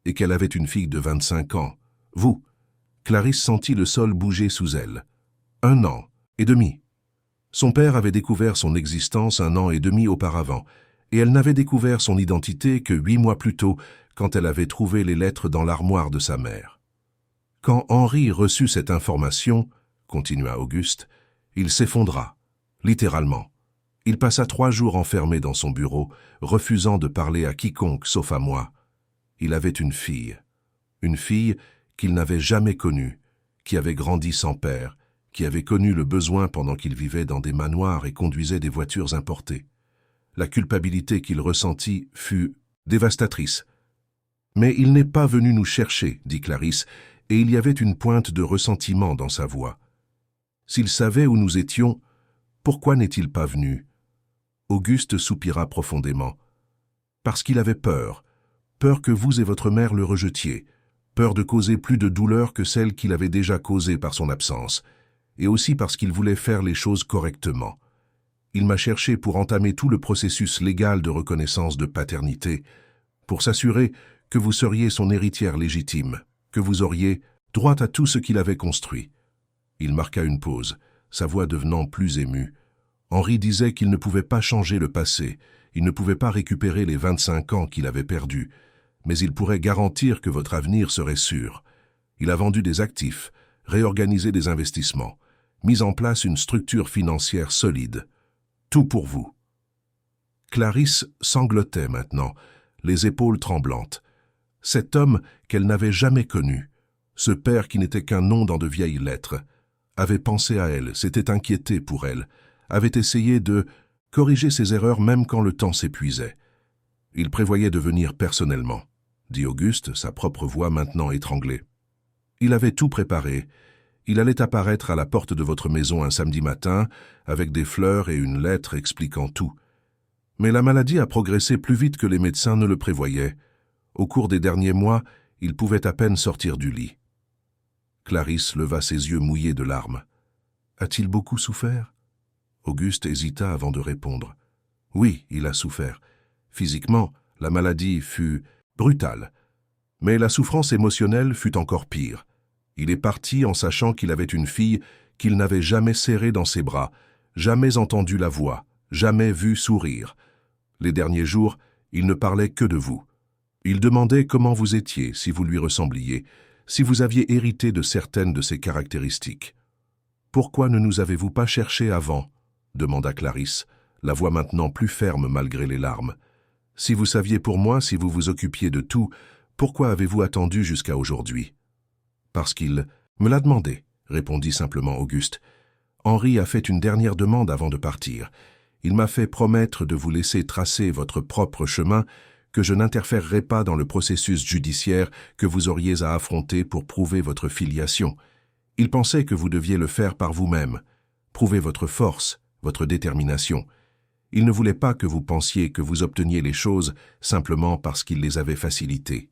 et qu'elle avait une fille de 25 ans. Vous, Clarisse sentit le sol bouger sous elle. 1 an et demi. Son père avait découvert son existence 1 an et demi auparavant, et elle n'avait découvert son identité que 8 mois plus tôt, quand elle avait trouvé les lettres dans l'armoire de sa mère. Quand Henri reçut cette information, continua Auguste, il s'effondra, littéralement. Il passa 3 jours enfermé dans son bureau, refusant de parler à quiconque sauf à moi. Il avait une fille qu'il n'avait jamais connue, qui avait grandi sans père, qui avait connu le besoin pendant qu'il vivait dans des manoirs et conduisait des voitures importées. La culpabilité qu'il ressentit fut dévastatrice. « Mais il n'est pas venu nous chercher, » dit Clarisse, et il y avait une pointe de ressentiment dans sa voix. « S'il savait où nous étions, pourquoi n'est-il pas venu ?» Auguste soupira profondément. « Parce qu'il avait peur que vous et votre mère le rejetiez, peur de causer plus de douleur que celle qu'il avait déjà causée par son absence, et aussi parce qu'il voulait faire les choses correctement. Il m'a cherché pour entamer tout le processus légal de reconnaissance de paternité, pour s'assurer que vous seriez son héritière légitime, que vous auriez droit à tout ce qu'il avait construit. » Il marqua une pause, sa voix devenant plus émue. Henri disait qu'il ne pouvait pas changer le passé, il ne pouvait pas récupérer les 25 ans qu'il avait perdus, mais il pourrait garantir que votre avenir serait sûr. Il a vendu des actifs, réorganisé des investissements, mis en place une structure financière solide. Tout pour vous. Clarisse sanglotait maintenant, les épaules tremblantes. Cet homme qu'elle n'avait jamais connu, ce père qui n'était qu'un nom dans de vieilles lettres, avait pensé à elle, s'était inquiété pour elle, avait essayé de corriger ses erreurs même quand le temps s'épuisait. Il prévoyait de venir personnellement, dit Auguste, sa propre voix maintenant étranglée. Il avait tout préparé. Il allait apparaître à la porte de votre maison un samedi matin, avec des fleurs et une lettre expliquant tout. Mais la maladie a progressé plus vite que les médecins ne le prévoyaient. Au cours des derniers mois, il pouvait à peine sortir du lit. Clarisse leva ses yeux mouillés de larmes. « A-t-il beaucoup souffert ?» Auguste hésita avant de répondre. « Oui, il a souffert. Physiquement, la maladie fut brutale. Mais la souffrance émotionnelle fut encore pire. Il est parti en sachant qu'il avait une fille qu'il n'avait jamais serrée dans ses bras, jamais entendu la voix, jamais vu sourire. Les derniers jours, il ne parlait que de vous. Il demandait comment vous étiez, si vous lui ressembliez, si vous aviez hérité de certaines de ses caractéristiques. « Pourquoi ne nous avez-vous pas cherchés avant ?» demanda Clarisse, la voix maintenant plus ferme malgré les larmes. « Si vous saviez pour moi, si vous vous occupiez de tout, pourquoi avez-vous attendu jusqu'à aujourd'hui ?»« Parce qu'il me l'a demandé, » répondit simplement Auguste. « Henri a fait une dernière demande avant de partir. Il m'a fait promettre de vous laisser tracer votre propre chemin, que je n'interférerai pas dans le processus judiciaire que vous auriez à affronter pour prouver votre filiation. Il pensait que vous deviez le faire par vous-même, prouver votre force, votre détermination. Il ne voulait pas que vous pensiez que vous obteniez les choses simplement parce qu'il les avait facilitées. »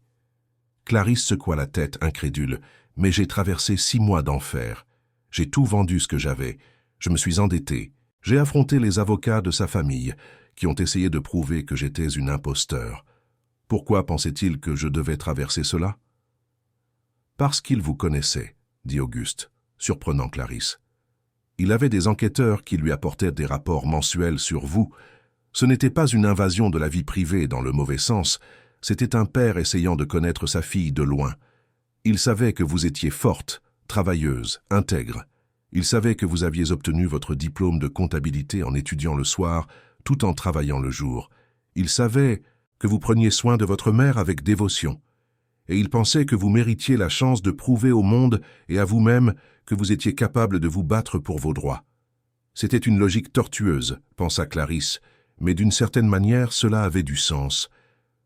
Clarisse secoua la tête, incrédule. « Mais j'ai traversé 6 mois d'enfer. J'ai tout vendu ce que j'avais. Je me suis endetté. J'ai affronté les avocats de sa famille, qui ont essayé de prouver que j'étais une imposteur. Pourquoi pensait-il que je devais traverser cela ? » « Parce qu'il vous connaissait, » dit Auguste, surprenant Clarisse. Il avait des enquêteurs qui lui apportaient des rapports mensuels sur vous. Ce n'était pas une invasion de la vie privée dans le mauvais sens, c'était un père essayant de connaître sa fille de loin. Il savait que vous étiez forte, travailleuse, intègre. Il savait que vous aviez obtenu votre diplôme de comptabilité en étudiant le soir, tout en travaillant le jour. Il savait que vous preniez soin de votre mère avec dévotion. Et il pensait que vous méritiez la chance de prouver au monde et à vous-même que vous étiez capable de vous battre pour vos droits. C'était une logique tortueuse, pensa Clarisse, mais d'une certaine manière cela avait du sens.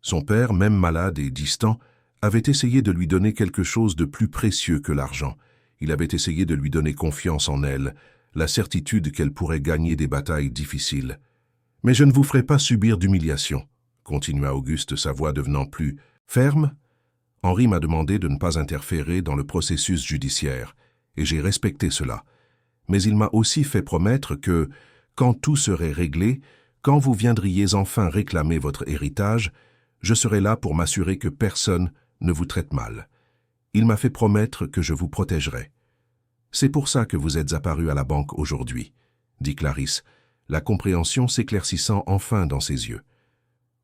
Son père, même malade et distant, avait essayé de lui donner quelque chose de plus précieux que l'argent. Il avait essayé de lui donner confiance en elle, la certitude qu'elle pourrait gagner des batailles difficiles. « Mais je ne vous ferai pas subir d'humiliation, » continua Auguste, sa voix devenant plus ferme. « Henri m'a demandé de ne pas interférer dans le processus judiciaire, et j'ai respecté cela. Mais il m'a aussi fait promettre que, quand tout serait réglé, quand vous viendriez enfin réclamer votre héritage, je serai là pour m'assurer que personne ne vous traite mal. Il m'a fait promettre que je vous protégerai. C'est pour ça que vous êtes apparu à la banque aujourd'hui, » dit Clarisse, la compréhension s'éclaircissant enfin dans ses yeux.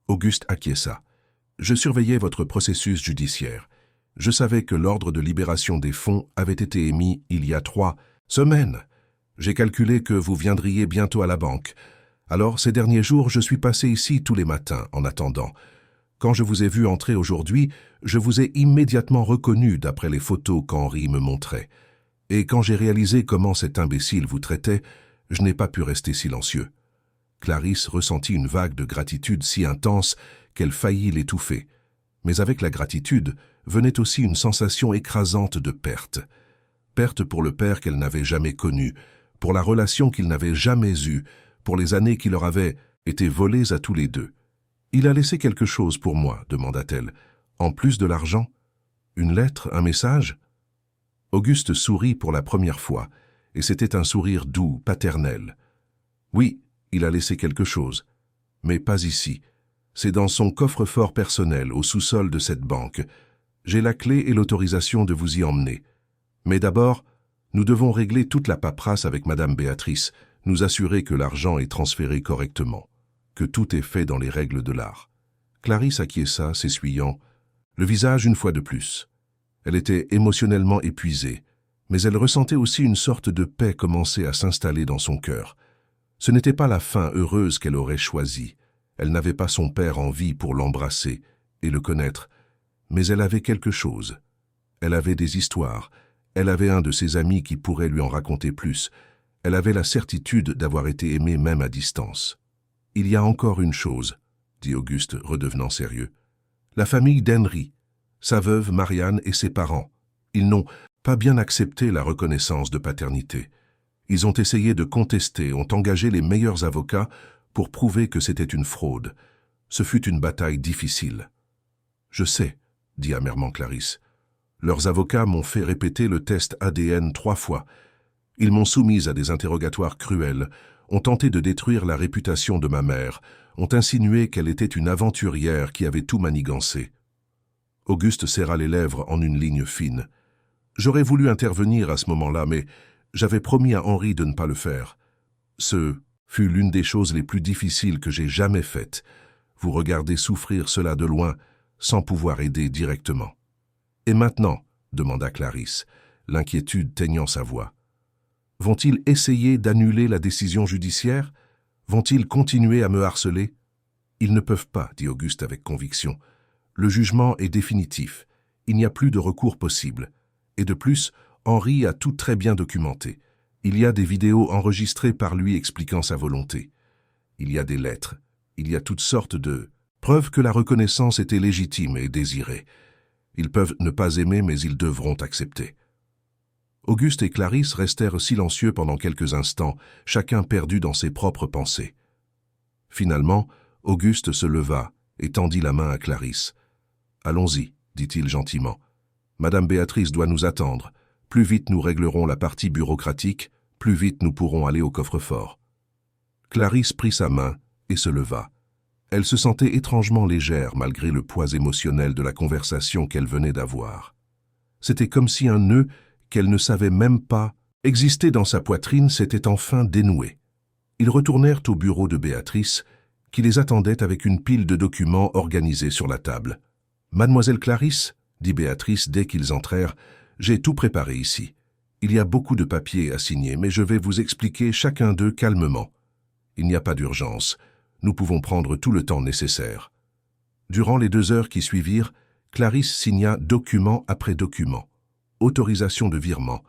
Auguste acquiesça. « Je surveillais votre processus judiciaire. Je savais que l'ordre de libération des fonds avait été émis il y a 3 semaines. J'ai calculé que vous viendriez bientôt à la banque. Alors, ces derniers jours, je suis passé ici tous les matins en attendant. Quand je vous ai vu entrer aujourd'hui, je vous ai immédiatement reconnu d'après les photos qu'Henri me montrait. Et quand j'ai réalisé comment cet imbécile vous traitait, je n'ai pas pu rester silencieux. Clarisse ressentit une vague de gratitude si intense qu'elle faillit l'étouffer. Mais avec la gratitude venait aussi une sensation écrasante de perte. Perte pour le père qu'elle n'avait jamais connu, pour la relation qu'ils n'avaient jamais eue, pour les années qui leur avaient été volées à tous les deux. « Il a laissé quelque chose pour moi » demanda-t-elle. « En plus de l'argent? Une lettre, un message ?» Auguste sourit pour la première fois, et c'était un sourire doux, paternel. « Oui, il a laissé quelque chose, mais pas ici. C'est dans son coffre-fort personnel, au sous-sol de cette banque. J'ai la clé et l'autorisation de vous y emmener. Mais d'abord, nous devons régler toute la paperasse avec Madame Béatrice, nous assurer que l'argent est transféré correctement, que tout est fait dans les règles de l'art. » Clarisse acquiesça, s'essuyant, le visage une fois de plus. Elle était émotionnellement épuisée, mais elle ressentait aussi une sorte de paix commencer à s'installer dans son cœur. Ce n'était pas la fin heureuse qu'elle aurait choisie. Elle n'avait pas son père en vie pour l'embrasser et le connaître, mais elle avait quelque chose. Elle avait des histoires, elle avait un de ses amis qui pourrait lui en raconter plus. Elle avait la certitude d'avoir été aimée même à distance. « Il y a encore une chose, » dit Auguste, redevenant sérieux. « La famille d'Henri, sa veuve Marianne et ses parents, ils n'ont pas bien accepté la reconnaissance de paternité. Ils ont essayé de contester, ont engagé les meilleurs avocats pour prouver que c'était une fraude. Ce fut une bataille difficile. »« Je sais, » dit amèrement Clarisse. « Leurs avocats m'ont fait répéter le test ADN 3 fois. Ils m'ont soumise à des interrogatoires cruels, ont tenté de détruire la réputation de ma mère, ont insinué qu'elle était une aventurière qui avait tout manigancé. » Auguste serra les lèvres en une ligne fine. « J'aurais voulu intervenir à ce moment-là, mais j'avais promis à Henri de ne pas le faire. Ce fut l'une des choses les plus difficiles que j'ai jamais faites. Vous regardez souffrir cela de loin, sans pouvoir aider directement. »« Et maintenant ?» demanda Clarisse, l'inquiétude teignant sa voix. « Vont-ils essayer d'annuler la décision judiciaire? Vont-ils continuer à me harceler? » ?»« Ils ne peuvent pas, » dit Auguste avec conviction. « Le jugement est définitif. Il n'y a plus de recours possible. Et de plus, Henri a tout très bien documenté. Il y a des vidéos enregistrées par lui expliquant sa volonté. Il y a des lettres. Il y a toutes sortes de preuves que la reconnaissance était légitime et désirée. Ils peuvent ne pas aimer, mais ils devront accepter. » Auguste et Clarisse restèrent silencieux pendant quelques instants, chacun perdu dans ses propres pensées. Finalement, Auguste se leva et tendit la main à Clarisse. « Allons-y, » dit-il gentiment. « Madame Béatrice doit nous attendre. Plus vite nous réglerons la partie bureaucratique, plus vite nous pourrons aller au coffre-fort. » Clarisse prit sa main et se leva. Elle se sentait étrangement légère malgré le poids émotionnel de la conversation qu'elle venait d'avoir. C'était comme si un nœud qu'elle ne savait même pas exister dans sa poitrine s'était enfin dénoué. Ils retournèrent au bureau de Béatrice, qui les attendait avec une pile de documents organisés sur la table. « Mademoiselle Clarisse, » dit Béatrice dès qu'ils entrèrent, « j'ai tout préparé ici. Il y a beaucoup de papiers à signer, mais je vais vous expliquer chacun d'eux calmement. Il n'y a pas d'urgence. Nous pouvons prendre tout le temps nécessaire. » Durant les 2 heures qui suivirent, Clarisse signa document après document. Autorisation de virement,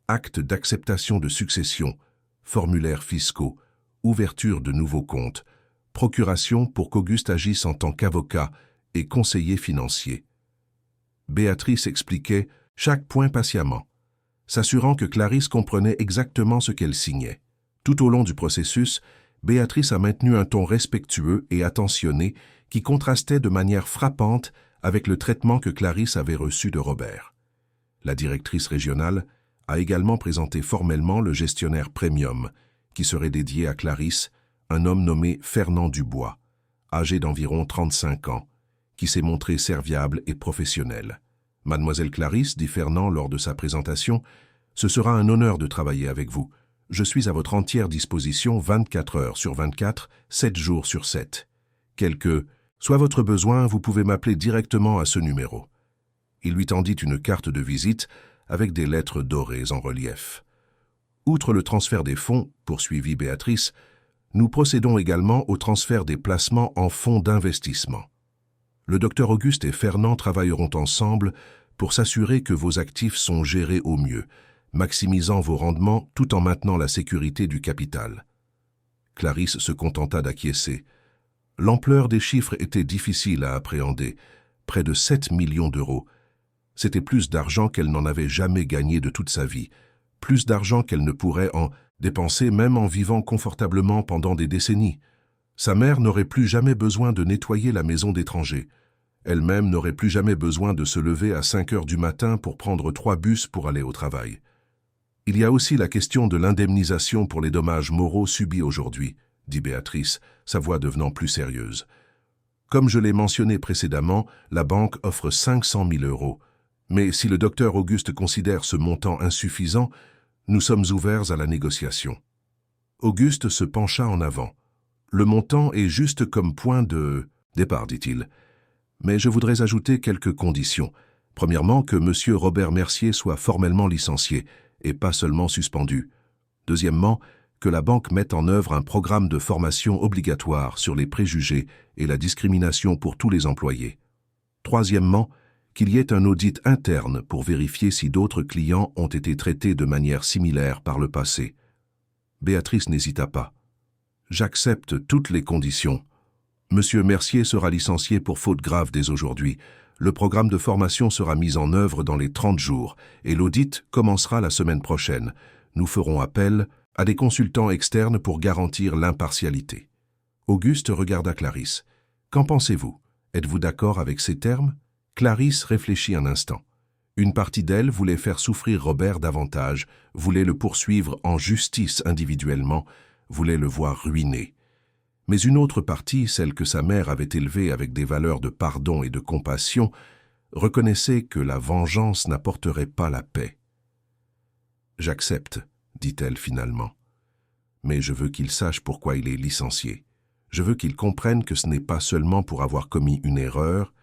acte d'acceptation de succession, formulaires fiscaux, ouverture de nouveaux comptes, procuration pour qu'Auguste agisse en tant qu'avocat et conseiller financier. Béatrice expliquait chaque point patiemment, s'assurant que Clarisse comprenait exactement ce qu'elle signait. Tout au long du processus, Béatrice a maintenu un ton respectueux et attentionné qui contrastait de manière frappante avec le traitement que Clarisse avait reçu de Robert. La directrice régionale a également présenté formellement le gestionnaire premium, qui serait dédié à Clarisse, un homme nommé Fernand Dubois, âgé d'environ 35 ans, qui s'est montré serviable et professionnel. « Mademoiselle Clarisse, » dit Fernand lors de sa présentation, « ce sera un honneur de travailler avec vous. Je suis à votre entière disposition 24 heures sur 24, 7 jours sur 7. Quel que soit votre besoin, vous pouvez m'appeler directement à ce numéro. » Il lui tendit une carte de visite avec des lettres dorées en relief. Outre le transfert des fonds, poursuivit Béatrice, nous procédons également au transfert des placements en fonds d'investissement. Le docteur Auguste et Fernand travailleront ensemble pour s'assurer que vos actifs sont gérés au mieux, maximisant vos rendements tout en maintenant la sécurité du capital. Clarisse se contenta d'acquiescer. L'ampleur des chiffres était difficile à appréhender, près de 7 millions d'euros. C'était plus d'argent qu'elle n'en avait jamais gagné de toute sa vie, plus d'argent qu'elle ne pourrait en dépenser même en vivant confortablement pendant des décennies. Sa mère n'aurait plus jamais besoin de nettoyer la maison d'étrangers. Elle-même n'aurait plus jamais besoin de se lever à 5 heures du matin pour prendre 3 bus pour aller au travail. Il y a aussi la question de l'indemnisation pour les dommages moraux subis aujourd'hui, dit Béatrice, sa voix devenant plus sérieuse. Comme je l'ai mentionné précédemment, la banque offre 500 000 euros. Mais si le docteur Auguste considère ce montant insuffisant, nous sommes ouverts à la négociation. Auguste se pencha en avant. Le montant est juste comme point de départ, dit-il. Mais je voudrais ajouter quelques conditions. Premièrement, que M. Robert Mercier soit formellement licencié, et pas seulement suspendu. Deuxièmement, que la banque mette en œuvre un programme de formation obligatoire sur les préjugés et la discrimination pour tous les employés. Troisièmement, qu'il y ait un audit interne pour vérifier si d'autres clients ont été traités de manière similaire par le passé. Béatrice n'hésita pas. « J'accepte toutes les conditions. Monsieur Mercier sera licencié pour faute grave dès aujourd'hui. Le programme de formation sera mis en œuvre dans les 30 jours et l'audit commencera la semaine prochaine. Nous ferons appel à des consultants externes pour garantir l'impartialité. » Auguste regarda Clarisse. « Qu'en pensez-vous? Êtes-vous d'accord avec ces termes ?» Clarisse réfléchit un instant. Une partie d'elle voulait faire souffrir Robert davantage, voulait le poursuivre en justice individuellement, voulait le voir ruiné. Mais une autre partie, celle que sa mère avait élevée avec des valeurs de pardon et de compassion, reconnaissait que la vengeance n'apporterait pas la paix. « J'accepte, » dit-elle finalement. « Mais je veux qu'il sache pourquoi il est licencié. Je veux qu'il comprenne que ce n'est pas seulement pour avoir commis une erreur,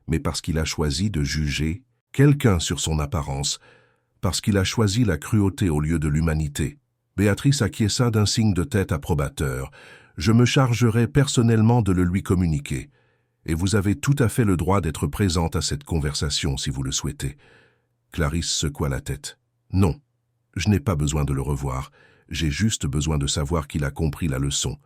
mais parce qu'il a choisi de juger quelqu'un sur son apparence, parce qu'il a choisi la cruauté au lieu de l'humanité. » Béatrice acquiesça d'un signe de tête approbateur. « Je me chargerai personnellement de le lui communiquer, et vous avez tout à fait le droit d'être présente à cette conversation si vous le souhaitez. » Clarisse secoua la tête. « Non, je n'ai pas besoin de le revoir, j'ai juste besoin de savoir qu'il a compris la leçon. »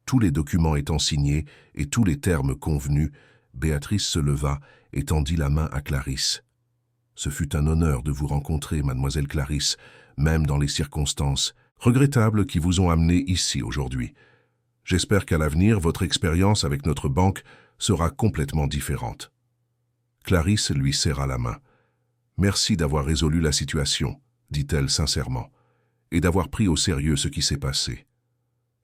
Tous les documents étant signés et tous les termes convenus, Béatrice se leva et tendit la main à Clarisse. « Ce fut un honneur de vous rencontrer, mademoiselle Clarisse, même dans les circonstances regrettables qui vous ont amené ici aujourd'hui. J'espère qu'à l'avenir, votre expérience avec notre banque sera complètement différente. » Clarisse lui serra la main. « Merci d'avoir résolu la situation, » dit-elle sincèrement, « et d'avoir pris au sérieux ce qui s'est passé. »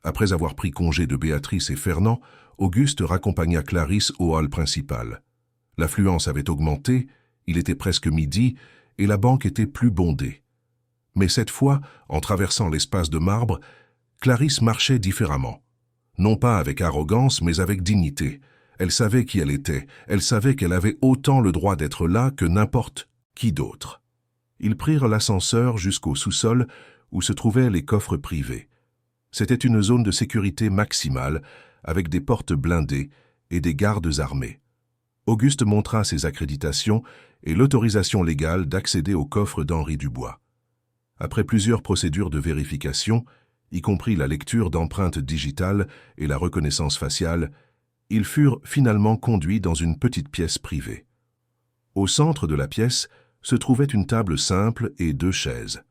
Après avoir pris congé de Béatrice et Fernand, Auguste raccompagna Clarisse au hall principal. L'affluence avait augmenté, il était presque midi, et la banque était plus bondée. Mais cette fois, en traversant l'espace de marbre, Clarisse marchait différemment. Non pas avec arrogance, mais avec dignité. Elle savait qui elle était, elle savait qu'elle avait autant le droit d'être là que n'importe qui d'autre. Ils prirent l'ascenseur jusqu'au sous-sol où se trouvaient les coffres privés. C'était une zone de sécurité maximale, avec des portes blindées et des gardes armés. Auguste montra ses accréditations et l'autorisation légale d'accéder au coffre d'Henri Dubois. Après plusieurs procédures de vérification, y compris la lecture d'empreintes digitales et la reconnaissance faciale, ils furent finalement conduits dans une petite pièce privée. Au centre de la pièce se trouvait une table simple et 2 chaises.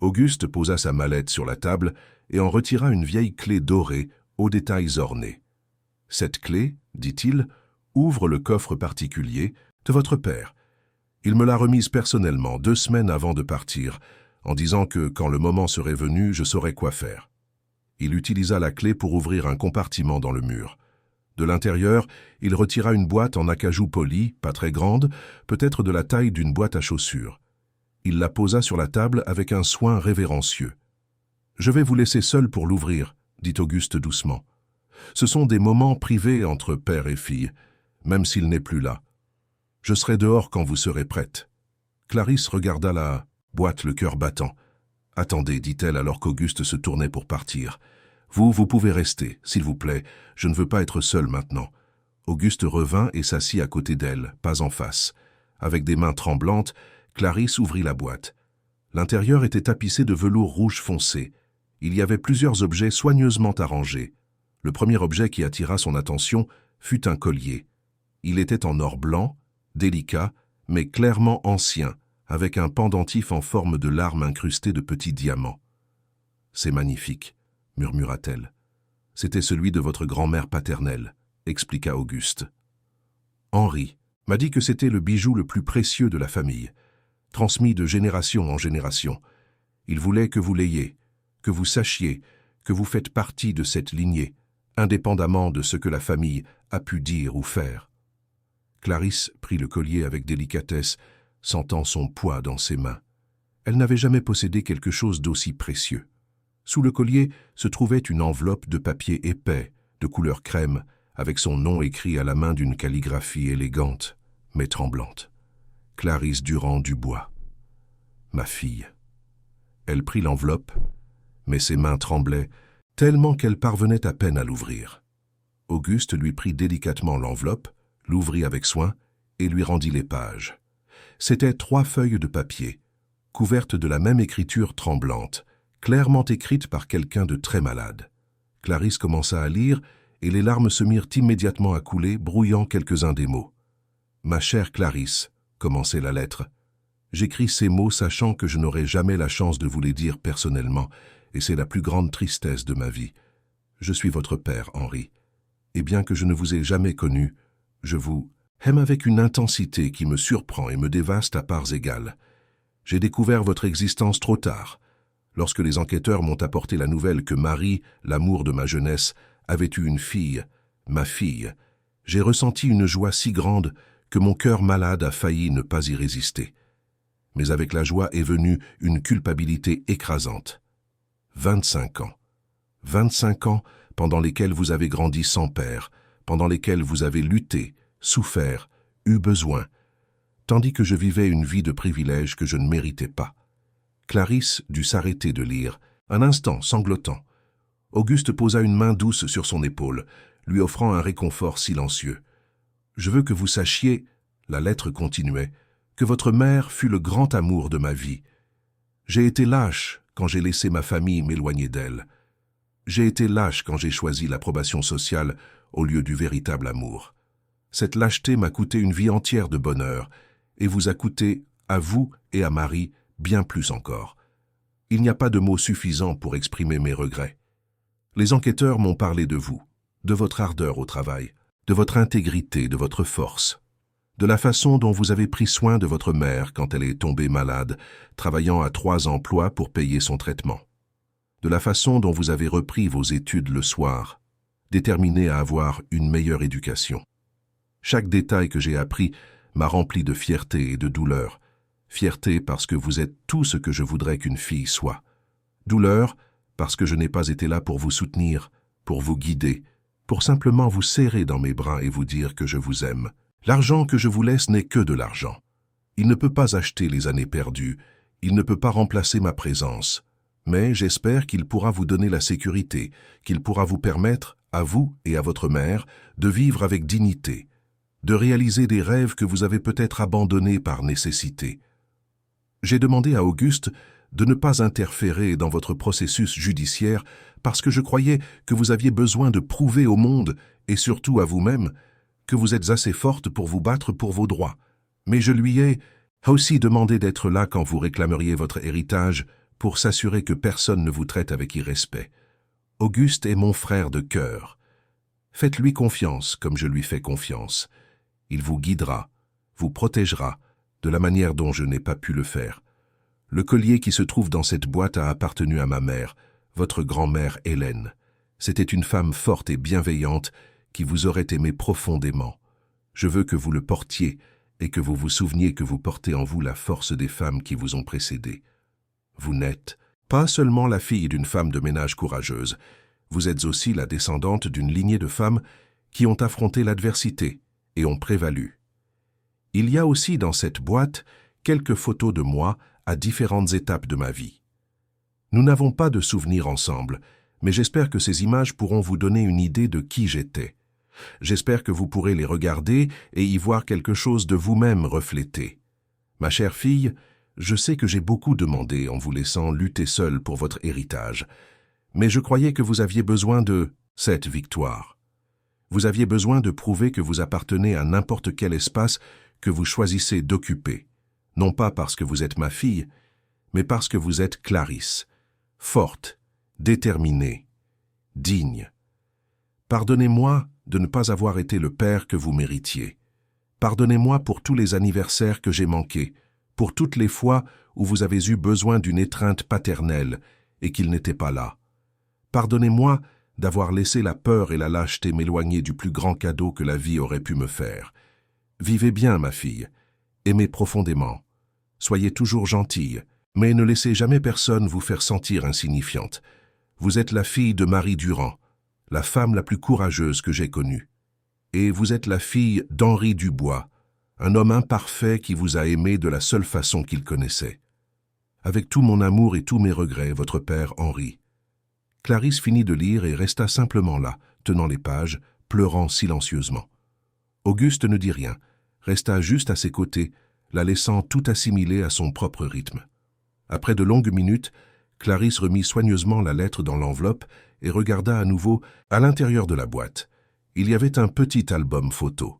Auguste posa sa mallette sur la table et en retira une vieille clé dorée aux détails ornés. « Cette clé, dit-il, ouvre le coffre particulier de votre père. Il me l'a remise personnellement 2 semaines avant de partir, en disant que, quand le moment serait venu, je saurais quoi faire. » Il utilisa la clé pour ouvrir un compartiment dans le mur. De l'intérieur, il retira une boîte en acajou poli, pas très grande, peut-être de la taille d'une boîte à chaussures. Il la posa sur la table avec un soin révérencieux. « Je vais vous laisser seul pour l'ouvrir, » dit Auguste doucement. « Ce sont des moments privés entre père et fille, même s'il n'est plus là. » Je serai dehors quand vous serez prête. » Clarisse regarda la boîte, le cœur battant. « Attendez, dit-elle alors qu'Auguste se tournait pour partir. Vous pouvez rester, s'il vous plaît, je ne veux pas être seule maintenant. » Auguste revint et s'assit à côté d'elle, pas en face. Avec des mains tremblantes, Clarisse ouvrit la boîte. L'intérieur était tapissé de velours rouge foncé. Il y avait plusieurs objets soigneusement arrangés. Le premier objet qui attira son attention fut un collier. Il était en or blanc, délicat, mais clairement ancien, avec un pendentif en forme de larme incrusté de petits diamants. « C'est magnifique, » murmura-t-elle. « C'était celui de votre grand-mère paternelle, » expliqua Auguste. « Henri m'a dit que c'était le bijou le plus précieux de la famille, transmis de génération en génération. Il voulait que vous l'ayez, que vous sachiez que vous faites partie de cette lignée, indépendamment de ce que la famille a pu dire ou faire. » Clarisse prit le collier avec délicatesse, sentant son poids dans ses mains. Elle n'avait jamais possédé quelque chose d'aussi précieux. Sous le collier se trouvait une enveloppe de papier épais, de couleur crème, avec son nom écrit à la main d'une calligraphie élégante, mais tremblante. « Clarisse Durand-Dubois. Ma fille. » Elle prit l'enveloppe, mais ses mains tremblaient, tellement qu'elle parvenait à peine à l'ouvrir. Auguste lui prit délicatement l'enveloppe, l'ouvrit avec soin et lui rendit les pages. C'étaient 3 feuilles de papier, couvertes de la même écriture tremblante, clairement écrite par quelqu'un de très malade. Clarisse commença à lire et les larmes se mirent immédiatement à couler, brouillant quelques-uns des mots. « Ma chère Clarisse, » commençait la lettre, « j'écris ces mots sachant que je n'aurai jamais la chance de vous les dire personnellement, et c'est la plus grande tristesse de ma vie. Je suis votre père, Henri, et bien que je ne vous ai jamais connu, je vous aime avec une intensité qui me surprend et me dévaste à parts égales. J'ai découvert votre existence trop tard, lorsque les enquêteurs m'ont apporté la nouvelle que Marie, l'amour de ma jeunesse, avait eu une fille, ma fille. J'ai ressenti une joie si grande que mon cœur malade a failli ne pas y résister. Mais avec la joie est venue une culpabilité écrasante. 25 ans. 25 ans pendant lesquels vous avez grandi sans père, pendant lesquels vous avez lutté, souffert, eu besoin, tandis que je vivais une vie de privilèges que je ne méritais pas. Clarisse dut s'arrêter de lire, un instant sanglotant. Auguste posa une main douce sur son épaule, lui offrant un réconfort silencieux. « Je veux que vous sachiez, » la lettre continuait, « que votre mère fut le grand amour de ma vie. J'ai été lâche quand j'ai laissé ma famille m'éloigner d'elle. J'ai été lâche quand j'ai choisi l'approbation sociale au lieu du véritable amour. Cette lâcheté m'a coûté une vie entière de bonheur et vous a coûté, à vous et à Marie, bien plus encore. Il n'y a pas de mots suffisants pour exprimer mes regrets. Les enquêteurs m'ont parlé de vous, de votre ardeur au travail, de votre intégrité, de votre force, de la façon dont vous avez pris soin de votre mère quand elle est tombée malade, travaillant à 3 emplois pour payer son traitement, de la façon dont vous avez repris vos études le soir, déterminé à avoir une meilleure éducation. Chaque détail que j'ai appris m'a rempli de fierté et de douleur. Fierté parce que vous êtes tout ce que je voudrais qu'une fille soit. Douleur parce que je n'ai pas été là pour vous soutenir, pour vous guider, pour simplement vous serrer dans mes bras et vous dire que je vous aime. L'argent que je vous laisse n'est que de l'argent. Il ne peut pas acheter les années perdues, il ne peut pas remplacer ma présence. Mais j'espère qu'il pourra vous donner la sécurité, qu'il pourra vous permettre, à vous et à votre mère, de vivre avec dignité, de réaliser des rêves que vous avez peut-être abandonnés par nécessité. J'ai demandé à Auguste de ne pas interférer dans votre processus judiciaire parce que je croyais que vous aviez besoin de prouver au monde, et surtout à vous-même, que vous êtes assez forte pour vous battre pour vos droits. Mais je lui ai aussi demandé d'être là quand vous réclameriez votre héritage pour s'assurer que personne ne vous traite avec irrespect. Auguste est mon frère de cœur. Faites-lui confiance comme je lui fais confiance. Il vous guidera, vous protégera, de la manière dont je n'ai pas pu le faire. Le collier qui se trouve dans cette boîte a appartenu à ma mère, votre grand-mère Hélène. C'était une femme forte et bienveillante qui vous aurait aimé profondément. Je veux que vous le portiez et que vous vous souveniez que vous portez en vous la force des femmes qui vous ont précédé. Vous n'êtes pas seulement la fille d'une femme de ménage courageuse, vous êtes aussi la descendante d'une lignée de femmes qui ont affronté l'adversité et ont prévalu. Il y a aussi dans cette boîte quelques photos de moi à différentes étapes de ma vie. Nous n'avons pas de souvenirs ensemble, mais j'espère que ces images pourront vous donner une idée de qui j'étais. J'espère que vous pourrez les regarder et y voir quelque chose de vous-même reflété. Ma chère fille, je sais que j'ai beaucoup demandé en vous laissant lutter seule pour votre héritage, mais je croyais que vous aviez besoin de cette victoire. Vous aviez besoin de prouver que vous appartenez à n'importe quel espace que vous choisissez d'occuper, non pas parce que vous êtes ma fille, mais parce que vous êtes Clarisse, forte, déterminée, digne. Pardonnez-moi de ne pas avoir été le père que vous méritiez. Pardonnez-moi pour tous les anniversaires que j'ai manqués, pour toutes les fois où vous avez eu besoin d'une étreinte paternelle et qu'il n'était pas là. Pardonnez-moi d'avoir laissé la peur et la lâcheté m'éloigner du plus grand cadeau que la vie aurait pu me faire. Vivez bien, ma fille. Aimez profondément. Soyez toujours gentille, mais ne laissez jamais personne vous faire sentir insignifiante. Vous êtes la fille de Marie Durand, la femme la plus courageuse que j'ai connue. Et vous êtes la fille d'Henri Dubois, un homme imparfait qui vous a aimé de la seule façon qu'il connaissait. Avec tout mon amour et tous mes regrets, votre père Henri. Clarisse finit de lire et resta simplement là, tenant les pages, pleurant silencieusement. Auguste ne dit rien, resta juste à ses côtés, la laissant tout assimiler à son propre rythme. Après de longues minutes, Clarisse remit soigneusement la lettre dans l'enveloppe et regarda à nouveau à l'intérieur de la boîte. Il y avait un petit album photo.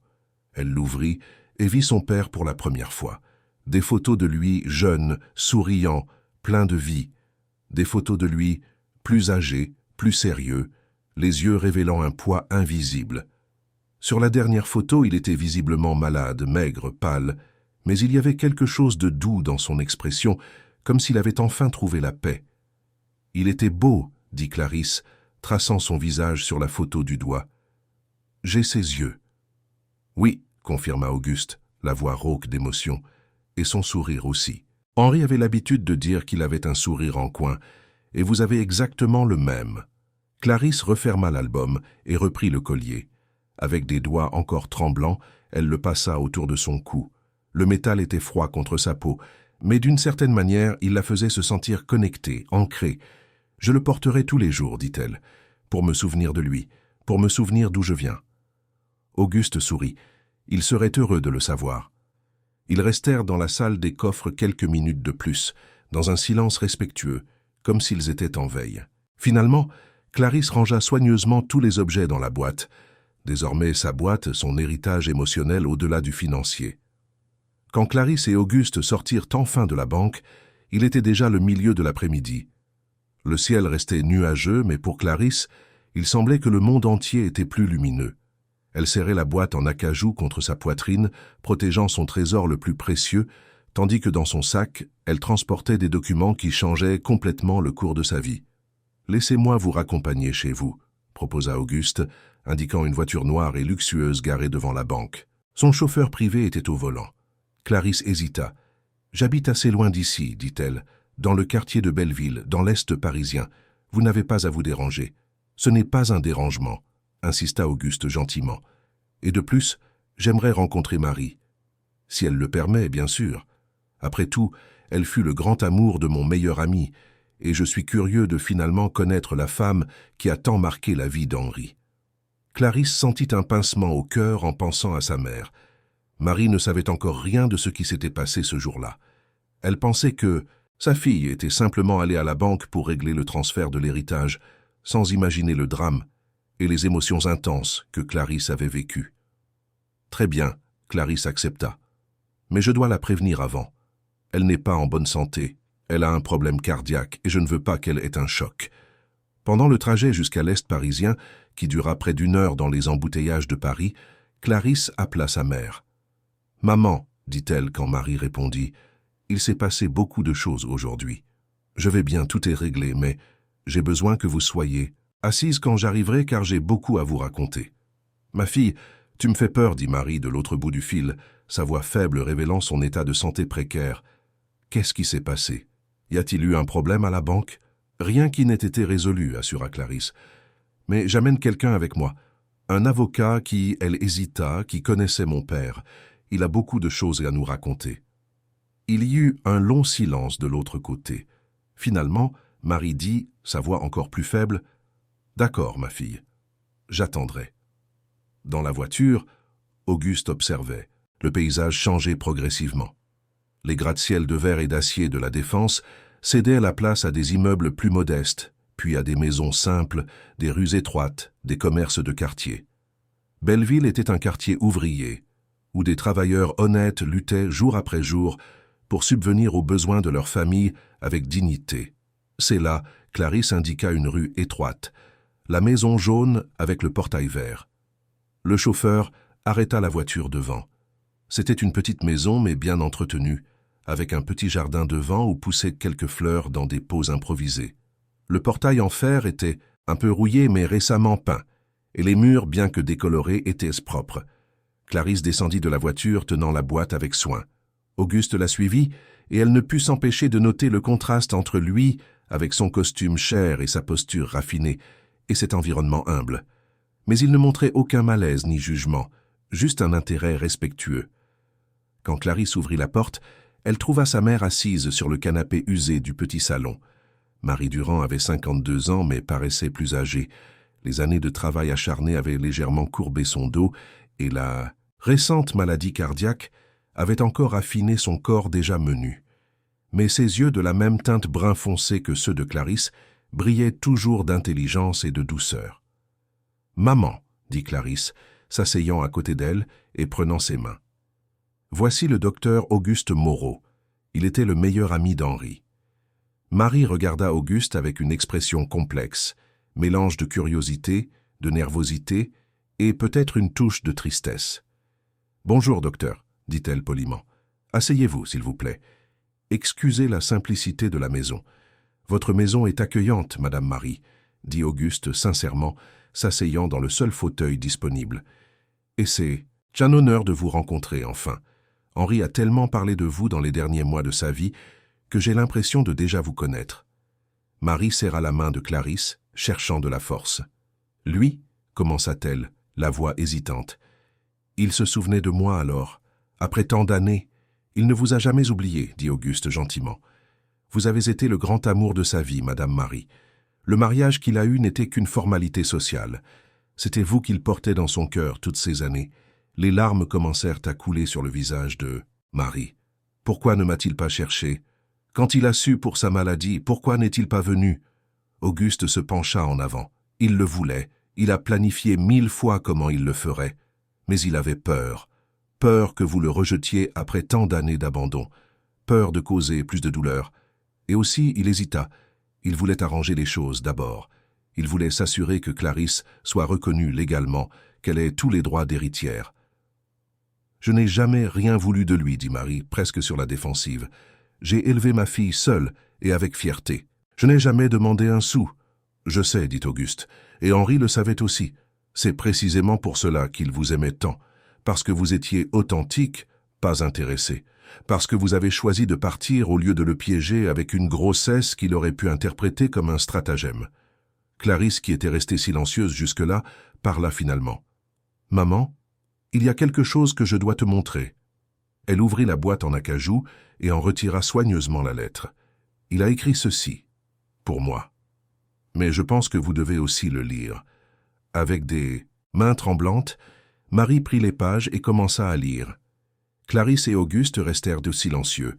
Elle l'ouvrit et vit son père pour la première fois. Des photos de lui jeune, souriant, plein de vie. Des photos de lui plus âgé, plus sérieux, les yeux révélant un poids invisible. Sur la dernière photo, il était visiblement malade, maigre, pâle, mais il y avait quelque chose de doux dans son expression, comme s'il avait enfin trouvé la paix. « Il était beau », dit Clarisse, traçant son visage sur la photo du doigt. « J'ai ses yeux. »« Oui », confirma Auguste, la voix rauque d'émotion, et son sourire aussi. Henri avait l'habitude de dire qu'il avait un sourire en coin, et vous avez exactement le même. Clarisse referma l'album et reprit le collier. Avec des doigts encore tremblants, elle le passa autour de son cou. Le métal était froid contre sa peau, mais d'une certaine manière, il la faisait se sentir connectée, ancrée. « Je le porterai tous les jours, dit-elle, pour me souvenir de lui, pour me souvenir d'où je viens. » Auguste sourit. Il serait heureux de le savoir. Ils restèrent dans la salle des coffres quelques minutes de plus, dans un silence respectueux, comme s'ils étaient en veille. Finalement, Clarisse rangea soigneusement tous les objets dans la boîte. Désormais, sa boîte, son héritage émotionnel au-delà du financier. Quand Clarisse et Auguste sortirent enfin de la banque, il était déjà le milieu de l'après-midi. Le ciel restait nuageux, mais pour Clarisse, il semblait que le monde entier était plus lumineux. Elle serrait la boîte en acajou contre sa poitrine, protégeant son trésor le plus précieux, tandis que dans son sac, elle transportait des documents qui changeaient complètement le cours de sa vie. « Laissez-moi vous raccompagner chez vous », proposa Auguste, indiquant une voiture noire et luxueuse garée devant la banque. Son chauffeur privé était au volant. Clarisse hésita. « J'habite assez loin d'ici, dit-elle, dans le quartier de Belleville, dans l'Est parisien. Vous n'avez pas à vous déranger. »« Ce n'est pas un dérangement, » insista Auguste gentiment. « Et de plus, j'aimerais rencontrer Marie. Si elle le permet, bien sûr. Après tout, elle fut le grand amour de mon meilleur ami, et je suis curieux de finalement connaître la femme qui a tant marqué la vie d'Henri. » Clarisse sentit un pincement au cœur en pensant à sa mère. Marie ne savait encore rien de ce qui s'était passé ce jour-là. Elle pensait que sa fille était simplement allée à la banque pour régler le transfert de l'héritage, sans imaginer le drame et les émotions intenses que Clarisse avait vécues. Très bien, Clarisse accepta. Mais je dois la prévenir avant. Elle n'est pas en bonne santé, elle a un problème cardiaque et je ne veux pas qu'elle ait un choc. Pendant le trajet jusqu'à l'Est parisien, qui dura près d'1 heure dans les embouteillages de Paris, Clarisse appela sa mère. « Maman, dit-elle quand Marie répondit, il s'est passé beaucoup de choses aujourd'hui. Je vais bien, tout est réglé, mais j'ai besoin que vous soyez assise quand j'arriverai car j'ai beaucoup à vous raconter. »« Ma fille, tu me fais peur, dit Marie de l'autre bout du fil, sa voix faible révélant son état de santé précaire. Qu'est-ce qui s'est passé? Y a-t-il eu un problème à la banque? Rien qui n'ait été résolu, assura Clarisse. Mais j'amène quelqu'un avec moi. Un avocat qui, elle hésita, qui connaissait mon père. il a beaucoup de choses à nous raconter. » Il y eut un long silence de l'autre côté. Finalement, Marie dit, sa voix encore plus faible, « D'accord, ma fille, j'attendrai. » Dans la voiture, Auguste observait. Le paysage changeait progressivement. Les gratte-ciel de verre et d'acier de la Défense cédaient la place à des immeubles plus modestes, puis à des maisons simples, des rues étroites, des commerces de quartier. Belleville était un quartier ouvrier, où des travailleurs honnêtes luttaient jour après jour pour subvenir aux besoins de leur famille avec dignité. C'est là, Clarisse indiqua une rue étroite, la maison jaune avec le portail vert. Le chauffeur arrêta la voiture devant. C'était une petite maison mais bien entretenue, avec un petit jardin devant où poussaient quelques fleurs dans des pots improvisés. Le portail en fer était un peu rouillé mais récemment peint, et les murs, bien que décolorés, étaient propres. Clarisse descendit de la voiture tenant la boîte avec soin. Auguste la suivit, et elle ne put s'empêcher de noter le contraste entre lui, avec son costume cher et sa posture raffinée, et cet environnement humble. Mais il ne montrait aucun malaise ni jugement, juste un intérêt respectueux. Quand Clarisse ouvrit la porte, elle trouva sa mère assise sur le canapé usé du petit salon. Marie Durand avait 52 ans, mais paraissait plus âgée. Les années de travail acharné avaient légèrement courbé son dos, et la récente maladie cardiaque avait encore affiné son corps déjà menu. Mais ses yeux, de la même teinte brun foncé que ceux de Clarisse, brillaient toujours d'intelligence et de douceur. « Maman », dit Clarisse, s'asseyant à côté d'elle et prenant ses mains. Voici le docteur Auguste Moreau. Il était le meilleur ami d'Henri. Marie regarda Auguste avec une expression complexe, mélange de curiosité, de nervosité et peut-être une touche de tristesse. « Bonjour, docteur, » dit-elle poliment. « Asseyez-vous, s'il vous plaît. Excusez la simplicité de la maison. Votre maison est accueillante, Madame Marie, » dit Auguste sincèrement, s'asseyant dans le seul fauteuil disponible. « Et c'est un honneur de vous rencontrer, enfin. Henri a tellement parlé de vous dans les derniers mois de sa vie que j'ai l'impression de déjà vous connaître. » Marie serra la main de Clarisse, cherchant de la force. « Lui » commença-t-elle, la voix hésitante. « Il se souvenait de moi alors. Après tant d'années, il ne vous a jamais oublié, dit Auguste gentiment. Vous avez été le grand amour de sa vie, Madame Marie. Le mariage qu'il a eu n'était qu'une formalité sociale. C'était vous qu'il portait dans son cœur toutes ces années. » Les larmes commencèrent à couler sur le visage de Marie. Pourquoi ne m'a-t-il pas cherché? Quand il a su pour sa maladie, pourquoi n'est-il pas venu? Auguste se pencha en avant. Il le voulait. Il a planifié 1000 fois comment il le ferait. Mais il avait peur. Peur que vous le rejetiez après tant d'années d'abandon. Peur de causer plus de douleur. Et aussi, il hésita. Il voulait arranger les choses d'abord. Il voulait s'assurer que Clarisse soit reconnue légalement, qu'elle ait tous les droits d'héritière. « Je n'ai jamais rien voulu de lui, dit Marie, presque sur la défensive. J'ai élevé ma fille seule et avec fierté. Je n'ai jamais demandé un sou. Je sais, dit Auguste, et Henri le savait aussi. C'est précisément pour cela qu'il vous aimait tant, parce que vous étiez authentique, pas intéressé, parce que vous avez choisi de partir au lieu de le piéger avec une grossesse qu'il aurait pu interpréter comme un stratagème. » Clarisse, qui était restée silencieuse jusque-là, parla finalement. « Maman, il y a quelque chose que je dois te montrer. » Elle ouvrit la boîte en acajou et en retira soigneusement la lettre. Il a écrit ceci, pour moi. Mais je pense que vous devez aussi le lire. Avec des mains tremblantes, Marie prit les pages et commença à lire. Clarisse et Auguste restèrent de silencieux,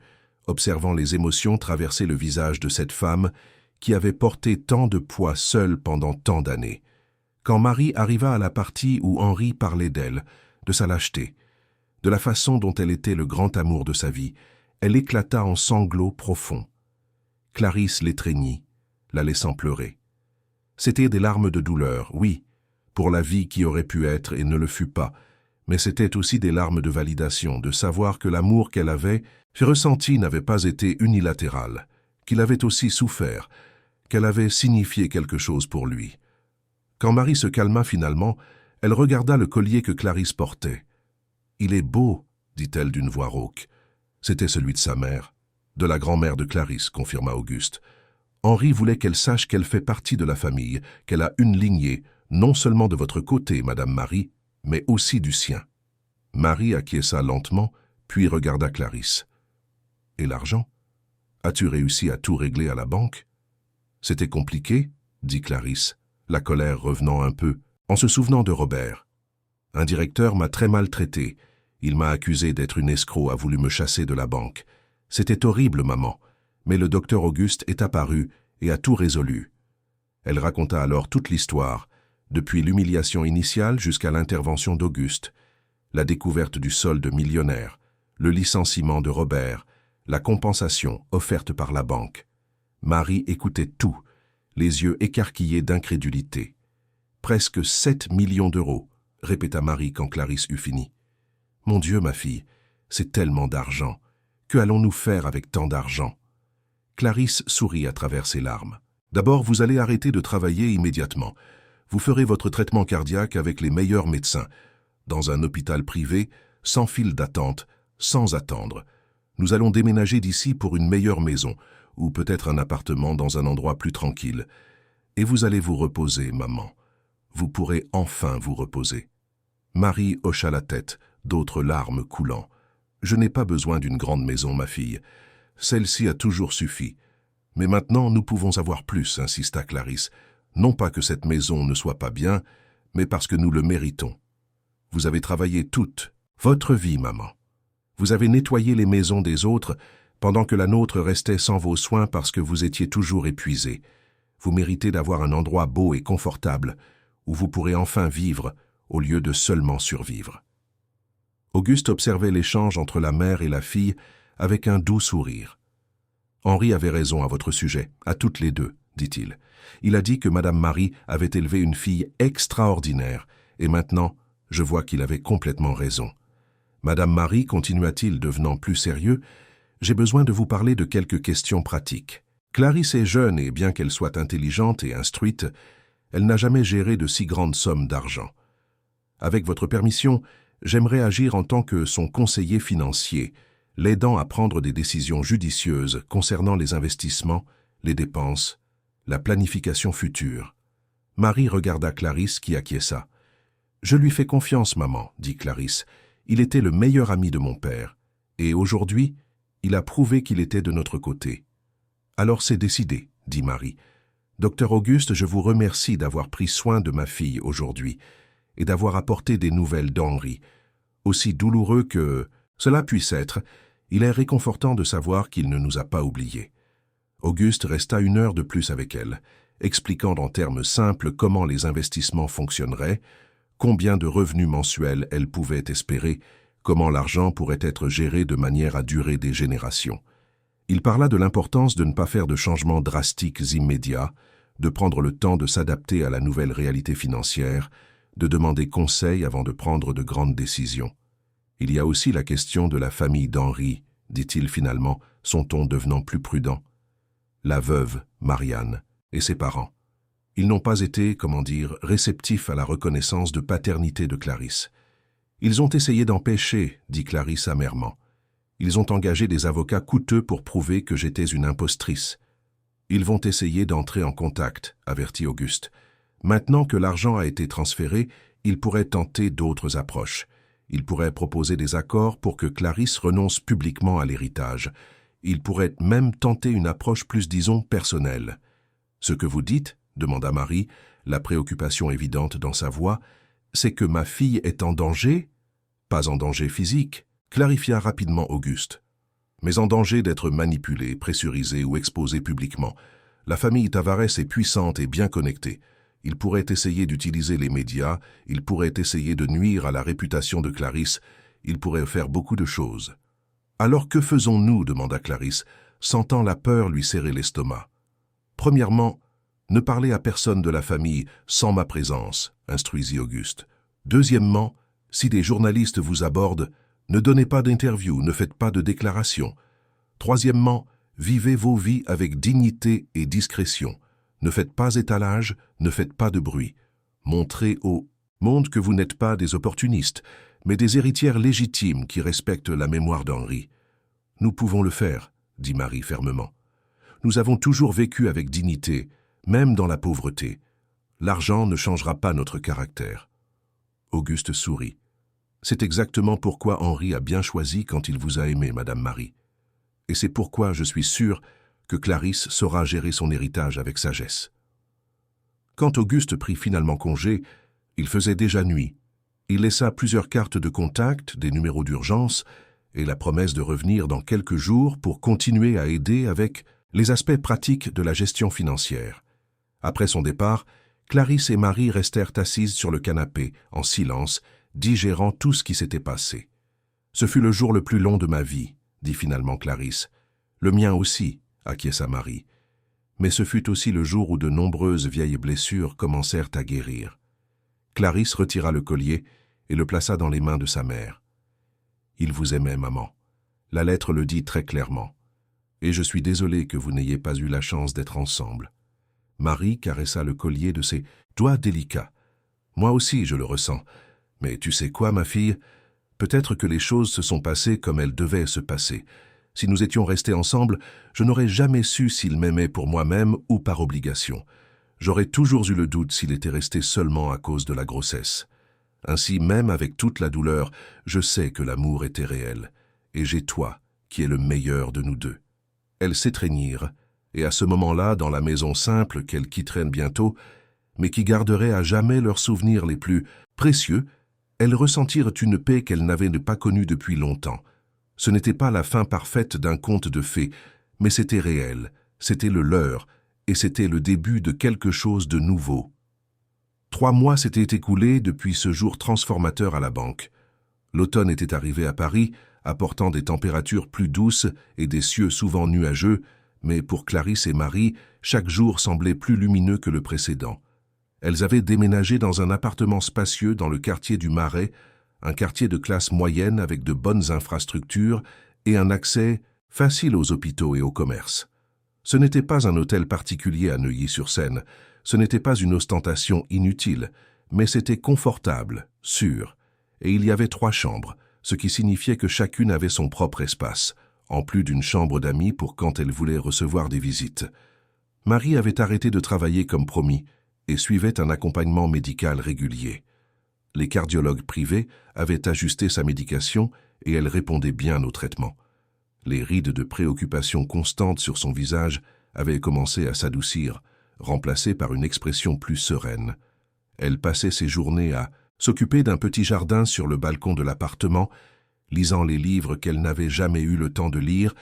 observant les émotions traverser le visage de cette femme qui avait porté tant de poids seule pendant tant d'années. Quand Marie arriva à la partie où Henri parlait d'elle, de sa lâcheté, de la façon dont elle était le grand amour de sa vie, elle éclata en sanglots profonds. Clarisse l'étreignit, la laissant pleurer. C'étaient des larmes de douleur, oui, pour la vie qui aurait pu être et ne le fut pas, mais c'était aussi des larmes de validation, de savoir que l'amour qu'elle avait ressenti n'avait pas été unilatéral, qu'il avait aussi souffert, qu'elle avait signifié quelque chose pour lui. Quand Marie se calma finalement, elle regarda le collier que Clarisse portait. « Il est beau, dit-elle d'une voix rauque. C'était celui de sa mère, de la grand-mère de Clarisse, confirma Auguste. Henri voulait qu'elle sache qu'elle fait partie de la famille, qu'elle a une lignée, non seulement de votre côté, Madame Marie, mais aussi du sien. Marie acquiesça lentement, puis regarda Clarisse. « Et l'argent? As-tu réussi à tout régler à la banque ?»« C'était compliqué, » dit Clarisse, la colère revenant un peu, en se souvenant de Robert. « Un directeur m'a très mal traité. Il m'a accusé d'être une escroc, a voulu me chasser de la banque. C'était horrible, maman, mais le docteur Auguste est apparu et a tout résolu. » Elle raconta alors toute l'histoire, depuis l'humiliation initiale jusqu'à l'intervention d'Auguste, la découverte du solde millionnaire, le licenciement de Robert, la compensation offerte par la banque. Marie écoutait tout, les yeux écarquillés d'incrédulité. « Presque 7 millions d'euros, » répéta Marie quand Clarisse eut fini. « Mon Dieu, ma fille, c'est tellement d'argent. Que allons-nous faire avec tant d'argent ?» Clarisse sourit à travers ses larmes. « D'abord, vous allez arrêter de travailler immédiatement. Vous ferez votre traitement cardiaque avec les meilleurs médecins, dans un hôpital privé, sans file d'attente, sans attendre. Nous allons déménager d'ici pour une meilleure maison, ou peut-être un appartement dans un endroit plus tranquille. Et vous allez vous reposer, maman. Vous pourrez enfin vous reposer. » Marie hocha la tête, d'autres larmes coulant. « Je n'ai pas besoin d'une grande maison, ma fille. Celle-ci a toujours suffi. Mais maintenant, nous pouvons avoir plus, » insista Clarisse. « Non pas que cette maison ne soit pas bien, mais parce que nous le méritons. Vous avez travaillé toute votre vie, maman. Vous avez nettoyé les maisons des autres, pendant que la nôtre restait sans vos soins parce que vous étiez toujours épuisés. Vous méritez d'avoir un endroit beau et confortable, où vous pourrez enfin vivre, au lieu de seulement survivre. » Auguste observait l'échange entre la mère et la fille avec un doux sourire. « Henri avait raison à votre sujet, à toutes les deux, dit-il. Il a dit que Madame Marie avait élevé une fille extraordinaire, et maintenant, je vois qu'il avait complètement raison. Madame Marie, continua-t-il, devenant plus sérieux, j'ai besoin de vous parler de quelques questions pratiques. Clarisse est jeune et bien qu'elle soit intelligente et instruite, elle n'a jamais géré de si grandes sommes d'argent. Avec votre permission, j'aimerais agir en tant que son conseiller financier, l'aidant à prendre des décisions judicieuses concernant les investissements, les dépenses, la planification future. » Marie regarda Clarisse qui acquiesça. « Je lui fais confiance, maman, » dit Clarisse. « Il était le meilleur ami de mon père, et aujourd'hui, il a prouvé qu'il était de notre côté. »« Alors c'est décidé, » dit Marie. « Docteur Auguste, je vous remercie d'avoir pris soin de ma fille aujourd'hui et d'avoir apporté des nouvelles d'Henri. Aussi douloureux que cela puisse être, il est réconfortant de savoir qu'il ne nous a pas oubliés. » Auguste resta 1 heure de plus avec elle, expliquant en termes simples comment les investissements fonctionneraient, combien de revenus mensuels elle pouvait espérer, comment l'argent pourrait être géré de manière à durer des générations. Il parla de l'importance de ne pas faire de changements drastiques immédiats, de prendre le temps de s'adapter à la nouvelle réalité financière, de demander conseil avant de prendre de grandes décisions. « Il y a aussi la question de la famille d'Henri, » dit-il finalement, son ton devenant plus prudent. « La veuve, Marianne, et ses parents. Ils n'ont pas été, réceptifs à la reconnaissance de paternité de Clarisse. Ils ont essayé d'empêcher, dit Clarisse amèrement. Ils ont engagé des avocats coûteux pour prouver que j'étais une impostrice. Ils vont essayer d'entrer en contact, avertit Auguste. Maintenant que l'argent a été transféré, ils pourraient tenter d'autres approches. Ils pourraient proposer des accords pour que Clarisse renonce publiquement à l'héritage. Ils pourraient même tenter une approche plus, disons, personnelle. « Ce que vous dites, » demanda Marie, la préoccupation évidente dans sa voix, « c'est que ma fille est en danger ?»« Pas en danger physique, » clarifia rapidement Auguste. « Mais en danger d'être manipulée, pressurisée ou exposée publiquement. La famille Tavares est puissante et bien connectée. Il pourrait essayer d'utiliser les médias, il pourrait essayer de nuire à la réputation de Clarisse, il pourrait faire beaucoup de choses. »« Alors que faisons-nous » demanda Clarisse, sentant la peur lui serrer l'estomac. « Premièrement, ne parlez à personne de la famille sans ma présence, instruisit Auguste. Deuxièmement, si des journalistes vous abordent, ne donnez pas d'interview, ne faites pas de déclaration. Troisièmement, vivez vos vies avec dignité et discrétion. Ne faites pas étalage, ne faites pas de bruit. Montrez au monde que vous n'êtes pas des opportunistes, mais des héritières légitimes qui respectent la mémoire d'Henri. Nous pouvons le faire, dit Marie fermement. Nous avons toujours vécu avec dignité, même dans la pauvreté. L'argent ne changera pas notre caractère. Auguste sourit. C'est exactement pourquoi Henri a bien choisi quand il vous a aimé, Madame Marie. Et c'est pourquoi je suis sûr que Clarisse saura gérer son héritage avec sagesse. Quand Auguste prit finalement congé, il faisait déjà nuit. Il laissa plusieurs cartes de contact, des numéros d'urgence et la promesse de revenir dans quelques jours pour continuer à aider avec les aspects pratiques de la gestion financière. Après son départ, Clarisse et Marie restèrent assises sur le canapé, en silence, digérant tout ce qui s'était passé. « Ce fut le jour le plus long de ma vie », dit finalement Clarisse. « Le mien aussi », acquiesça Marie. Mais ce fut aussi le jour où de nombreuses vieilles blessures commencèrent à guérir. Clarisse retira le collier et le plaça dans les mains de sa mère. « Il vous aimait, maman. La lettre le dit très clairement. Et je suis désolé que vous n'ayez pas eu la chance d'être ensemble. » Marie caressa le collier de ses doigts délicats. « Moi aussi, je le ressens. Mais tu sais quoi, ma fille? Peut-être que les choses se sont passées comme elles devaient se passer. Si nous étions restés ensemble, je n'aurais jamais su s'il m'aimait pour moi-même ou par obligation. J'aurais toujours eu le doute s'il était resté seulement à cause de la grossesse. Ainsi, même avec toute la douleur, je sais que l'amour était réel. Et j'ai toi, qui es le meilleur de nous deux. » Elles s'étreignirent, et à ce moment-là, dans la maison simple qu'elles quitteraient bientôt, mais qui garderait à jamais leurs souvenirs les plus précieux, elles ressentirent une paix qu'elles n'avaient pas connue depuis longtemps. Ce n'était pas la fin parfaite d'un conte de fées, mais c'était réel, c'était le leur, et c'était le début de quelque chose de nouveau. 3 mois s'étaient écoulés depuis ce jour transformateur à la banque. L'automne était arrivé à Paris, apportant des températures plus douces et des cieux souvent nuageux, mais pour Clarisse et Marie, chaque jour semblait plus lumineux que le précédent. Elles avaient déménagé dans un appartement spacieux dans le quartier du Marais, un quartier de classe moyenne avec de bonnes infrastructures et un accès facile aux hôpitaux et au commerce. Ce n'était pas un hôtel particulier à Neuilly-sur-Seine, ce n'était pas une ostentation inutile, mais c'était confortable, sûr, et il y avait 3 chambres, ce qui signifiait que chacune avait son propre espace, en plus d'une chambre d'amis pour quand elle voulait recevoir des visites. Marie avait arrêté de travailler comme promis et suivait un accompagnement médical régulier. Les cardiologues privés avaient ajusté sa médication et elle répondait bien au traitement. Les rides de préoccupation constante sur son visage avaient commencé à s'adoucir, remplacées par une expression plus sereine. Elle passait ses journées à s'occuper d'un petit jardin sur le balcon de l'appartement, lisant les livres qu'elle n'avait jamais eu le temps de lire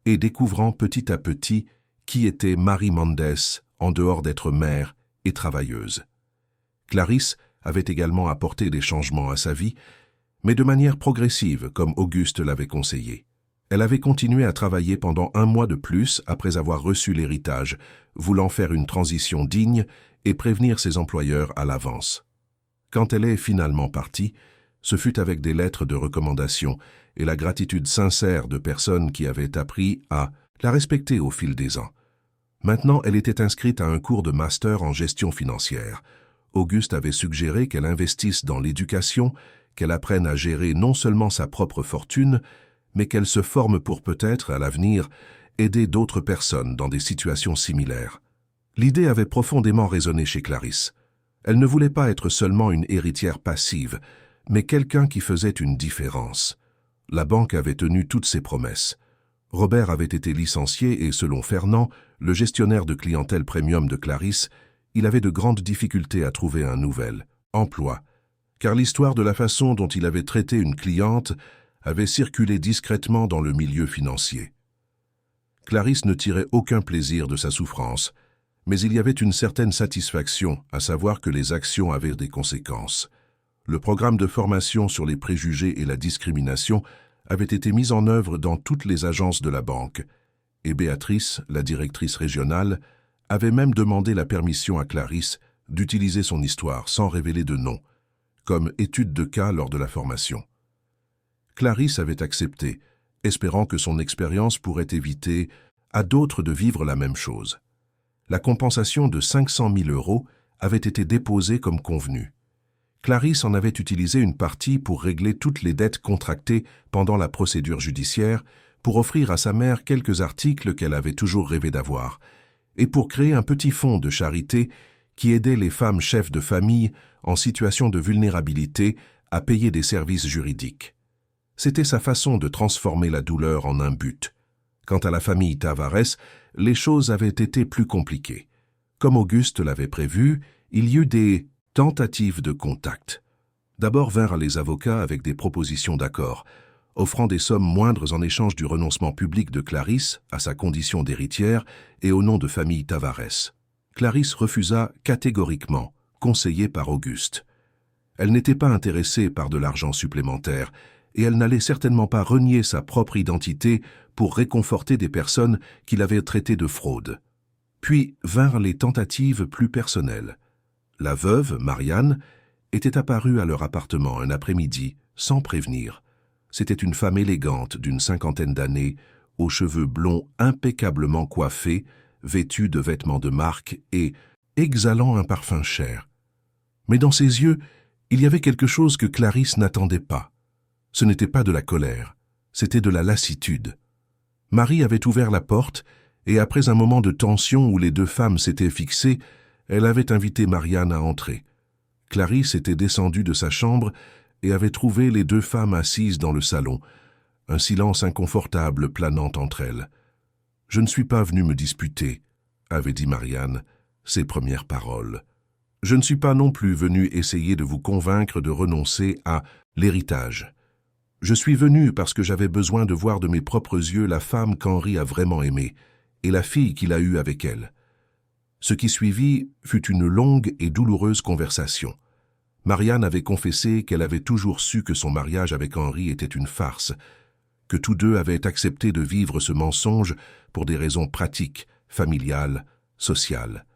et découvrant petit à petit qui était Marie Mendes en dehors d'être mère et travailleuse. Clarisse avait également apporté des changements à sa vie, mais de manière progressive, comme Auguste l'avait conseillé. Elle avait continué à travailler pendant 1 mois de plus après avoir reçu l'héritage, voulant faire une transition digne et prévenir ses employeurs à l'avance. Quand elle est finalement partie, ce fut avec des lettres de recommandation et la gratitude sincère de personnes qui avaient appris à la respecter au fil des ans. Maintenant, elle était inscrite à un cours de master en gestion financière. Auguste avait suggéré qu'elle investisse dans l'éducation, qu'elle apprenne à gérer non seulement sa propre fortune, mais qu'elle se forme pour peut-être, à l'avenir, aider d'autres personnes dans des situations similaires. L'idée avait profondément résonné chez Clarisse. Elle ne voulait pas être seulement une héritière passive, mais quelqu'un qui faisait une différence. La banque avait tenu toutes ses promesses. Robert avait été licencié et, selon Fernand, le gestionnaire de clientèle premium de Clarisse, il avait de grandes difficultés à trouver un nouvel emploi, car l'histoire de la façon dont il avait traité une cliente avait circulé discrètement dans le milieu financier. Clarisse ne tirait aucun plaisir de sa souffrance, mais il y avait une certaine satisfaction à savoir que les actions avaient des conséquences. Le programme de formation sur les préjugés et la discrimination avait été mis en œuvre dans toutes les agences de la banque, et Béatrice, la directrice régionale, avait même demandé la permission à Clarisse d'utiliser son histoire sans révéler de nom, comme étude de cas lors de la formation. Clarisse avait accepté, espérant que son expérience pourrait éviter à d'autres de vivre la même chose. La compensation de 500 000 € avait été déposée comme convenu. Clarisse en avait utilisé une partie pour régler toutes les dettes contractées pendant la procédure judiciaire, pour offrir à sa mère quelques articles qu'elle avait toujours rêvé d'avoir, et pour créer un petit fonds de charité qui aidait les femmes chefs de famille en situation de vulnérabilité à payer des services juridiques. C'était sa façon de transformer la douleur en un but. Quant à la famille Tavares, les choses avaient été plus compliquées. Comme Auguste l'avait prévu, il y eut des tentatives de contact. D'abord vinrent les avocats avec des propositions d'accord, offrant des sommes moindres en échange du renoncement public de Clarisse à sa condition d'héritière et au nom de famille Tavares. Clarisse refusa catégoriquement, conseillée par Auguste. Elle n'était pas intéressée par de l'argent supplémentaire, et elle n'allait certainement pas renier sa propre identité pour réconforter des personnes qui l'avaient traitée de fraude. Puis vinrent les tentatives plus personnelles. La veuve, Marianne, était apparue à leur appartement un après-midi, sans prévenir. C'était une femme élégante d'une 50aine d'années, aux cheveux blonds impeccablement coiffés, vêtue de vêtements de marque et exhalant un parfum cher. Mais dans ses yeux, il y avait quelque chose que Clarisse n'attendait pas. Ce n'était pas de la colère, c'était de la lassitude. Marie avait ouvert la porte et après un moment de tension où les deux femmes s'étaient fixées, elle avait invité Marianne à entrer. Clarisse était descendue de sa chambre et avait trouvé les deux femmes assises dans le salon, un silence inconfortable planant entre elles. « Je ne suis pas venue me disputer », avait dit Marianne, ses premières paroles. « Je ne suis pas non plus venue essayer de vous convaincre de renoncer à l'héritage. Je suis venue parce que j'avais besoin de voir de mes propres yeux la femme qu'Henri a vraiment aimée et la fille qu'il a eue avec elle. » Ce qui suivit fut une longue et douloureuse conversation. Marianne avait confessé qu'elle avait toujours su que son mariage avec Henri était une farce, que tous deux avaient accepté de vivre ce mensonge pour des raisons pratiques, familiales, sociales.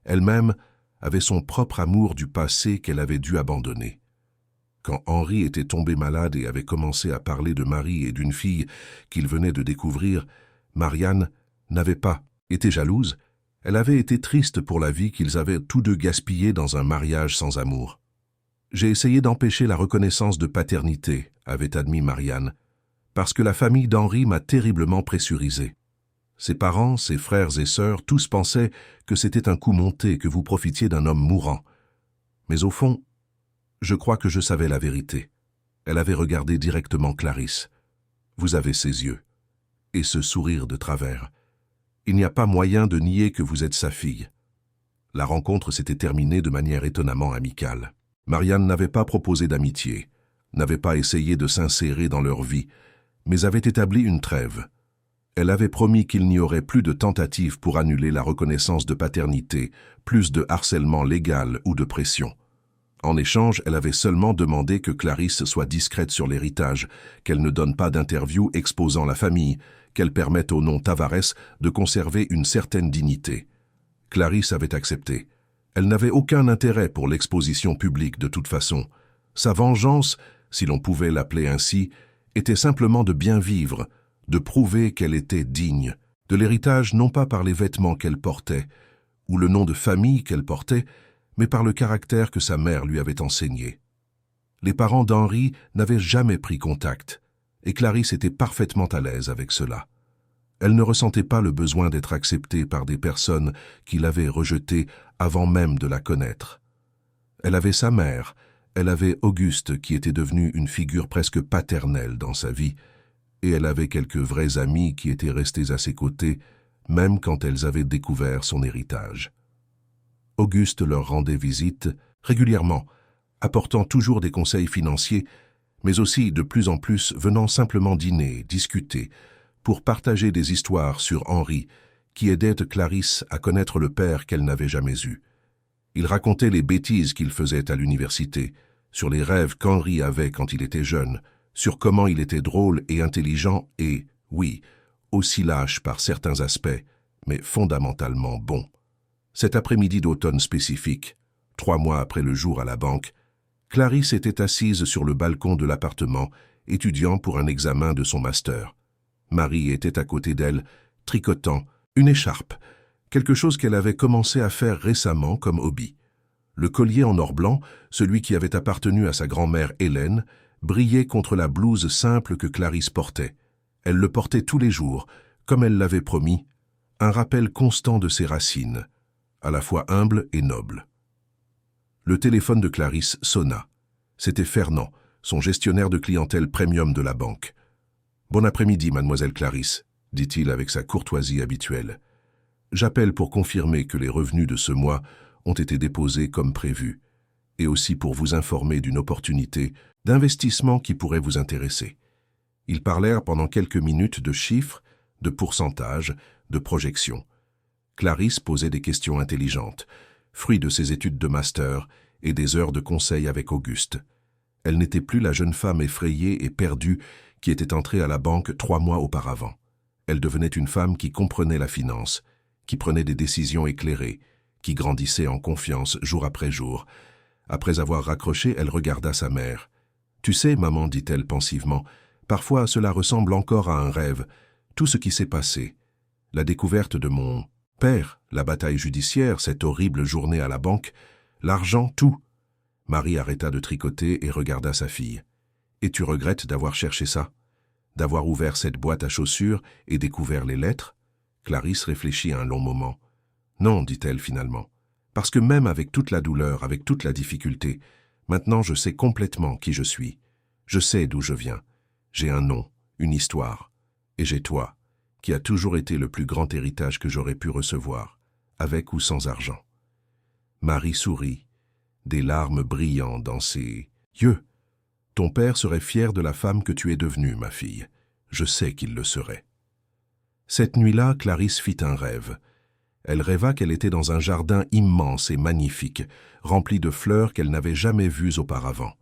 Elle-même avait son propre amour du passé qu'elle avait dû abandonner. Quand Henri était tombé malade et avait commencé à parler de Marie et d'une fille qu'il venait de découvrir, Marianne n'avait pas été jalouse, elle avait été triste pour la vie qu'ils avaient tous deux gaspillée dans un mariage sans amour. « J'ai essayé d'empêcher la reconnaissance de paternité », avait admis Marianne, « parce que la famille d'Henri m'a terriblement pressurisé. Ses parents, ses frères et sœurs, tous pensaient que c'était un coup monté, que vous profitiez d'un homme mourant. Mais au fond, je crois que je savais la vérité. » Elle avait regardé directement Clarisse. « Vous avez ses yeux. » Et ce sourire de travers. « Il n'y a pas moyen de nier que vous êtes sa fille. » La rencontre s'était terminée de manière étonnamment amicale. Marianne n'avait pas proposé d'amitié, n'avait pas essayé de s'insérer dans leur vie, mais avait établi une trêve. Elle avait promis qu'il n'y aurait plus de tentatives pour annuler la reconnaissance de paternité, plus de harcèlement légal ou de pression. En échange, elle avait seulement demandé que Clarisse soit discrète sur l'héritage, qu'elle ne donne pas d'interview exposant la famille, qu'elle permette au nom Tavares de conserver une certaine dignité. Clarisse avait accepté. Elle n'avait aucun intérêt pour l'exposition publique de toute façon. Sa vengeance, si l'on pouvait l'appeler ainsi, était simplement de bien vivre, de prouver qu'elle était digne, de l'héritage non pas par les vêtements qu'elle portait, ou le nom de famille qu'elle portait, mais par le caractère que sa mère lui avait enseigné. Les parents d'Henri n'avaient jamais pris contact, et Clarisse était parfaitement à l'aise avec cela. Elle ne ressentait pas le besoin d'être acceptée par des personnes qui l'avaient rejetée avant même de la connaître. Elle avait sa mère, elle avait Auguste qui était devenu une figure presque paternelle dans sa vie, et elle avait quelques vrais amis qui étaient restés à ses côtés, même quand elles avaient découvert son héritage. Auguste leur rendait visite régulièrement, apportant toujours des conseils financiers, mais aussi de plus en plus venant simplement dîner, discuter, pour partager des histoires sur Henri, qui aidait Clarisse à connaître le père qu'elle n'avait jamais eu. Il racontait les bêtises qu'il faisait à l'université, sur les rêves qu'Henri avait quand il était jeune, sur comment il était drôle et intelligent et, oui, aussi lâche par certains aspects, mais fondamentalement bon. Cet après-midi d'automne spécifique, 3 mois après le jour à la banque, Clarisse était assise sur le balcon de l'appartement, étudiant pour un examen de son master. Marie était à côté d'elle, tricotant une écharpe, quelque chose qu'elle avait commencé à faire récemment comme hobby. Le collier en or blanc, celui qui avait appartenu à sa grand-mère Hélène, brillait contre la blouse simple que Clarisse portait. Elle le portait tous les jours, comme elle l'avait promis, un rappel constant de ses racines, à la fois humble et noble. Le téléphone de Clarisse sonna. C'était Fernand, son gestionnaire de clientèle premium de la banque. « Bon après-midi, mademoiselle Clarisse », dit-il avec sa courtoisie habituelle. « J'appelle pour confirmer que les revenus de ce mois ont été déposés comme prévu, et aussi pour vous informer d'une opportunité d'investissement qui pourrait vous intéresser. » Ils parlèrent pendant quelques minutes de chiffres, de pourcentages, de projections. Clarisse posait des questions intelligentes, fruit de ses études de master et des heures de conseil avec Auguste. Elle n'était plus la jeune femme effrayée et perdue qui était entrée à la banque 3 mois auparavant. Elle devenait une femme qui comprenait la finance, qui prenait des décisions éclairées, qui grandissait en confiance jour après jour. Après avoir raccroché, elle regarda sa mère. « Tu sais, maman, dit-elle pensivement, parfois cela ressemble encore à un rêve, tout ce qui s'est passé. La découverte de mon père, la bataille judiciaire, cette horrible journée à la banque, l'argent, tout. » Marie arrêta de tricoter et regarda sa fille. « Et tu regrettes d'avoir cherché ça? D'avoir ouvert cette boîte à chaussures et découvert les lettres ?» Clarisse réfléchit un long moment. « Non, dit-elle finalement, parce que même avec toute la douleur, avec toute la difficulté, maintenant je sais complètement qui je suis. Je sais d'où je viens. J'ai un nom, une histoire. Et j'ai toi, qui a toujours été le plus grand héritage que j'aurais pu recevoir, avec ou sans argent. » Marie sourit, des larmes brillant dans ses yeux. « Ton père serait fier de la femme que tu es devenue, ma fille. Je sais qu'il le serait. » Cette nuit-là, Clarisse fit un rêve. Elle rêva qu'elle était dans un jardin immense et magnifique, rempli de fleurs qu'elle n'avait jamais vues auparavant.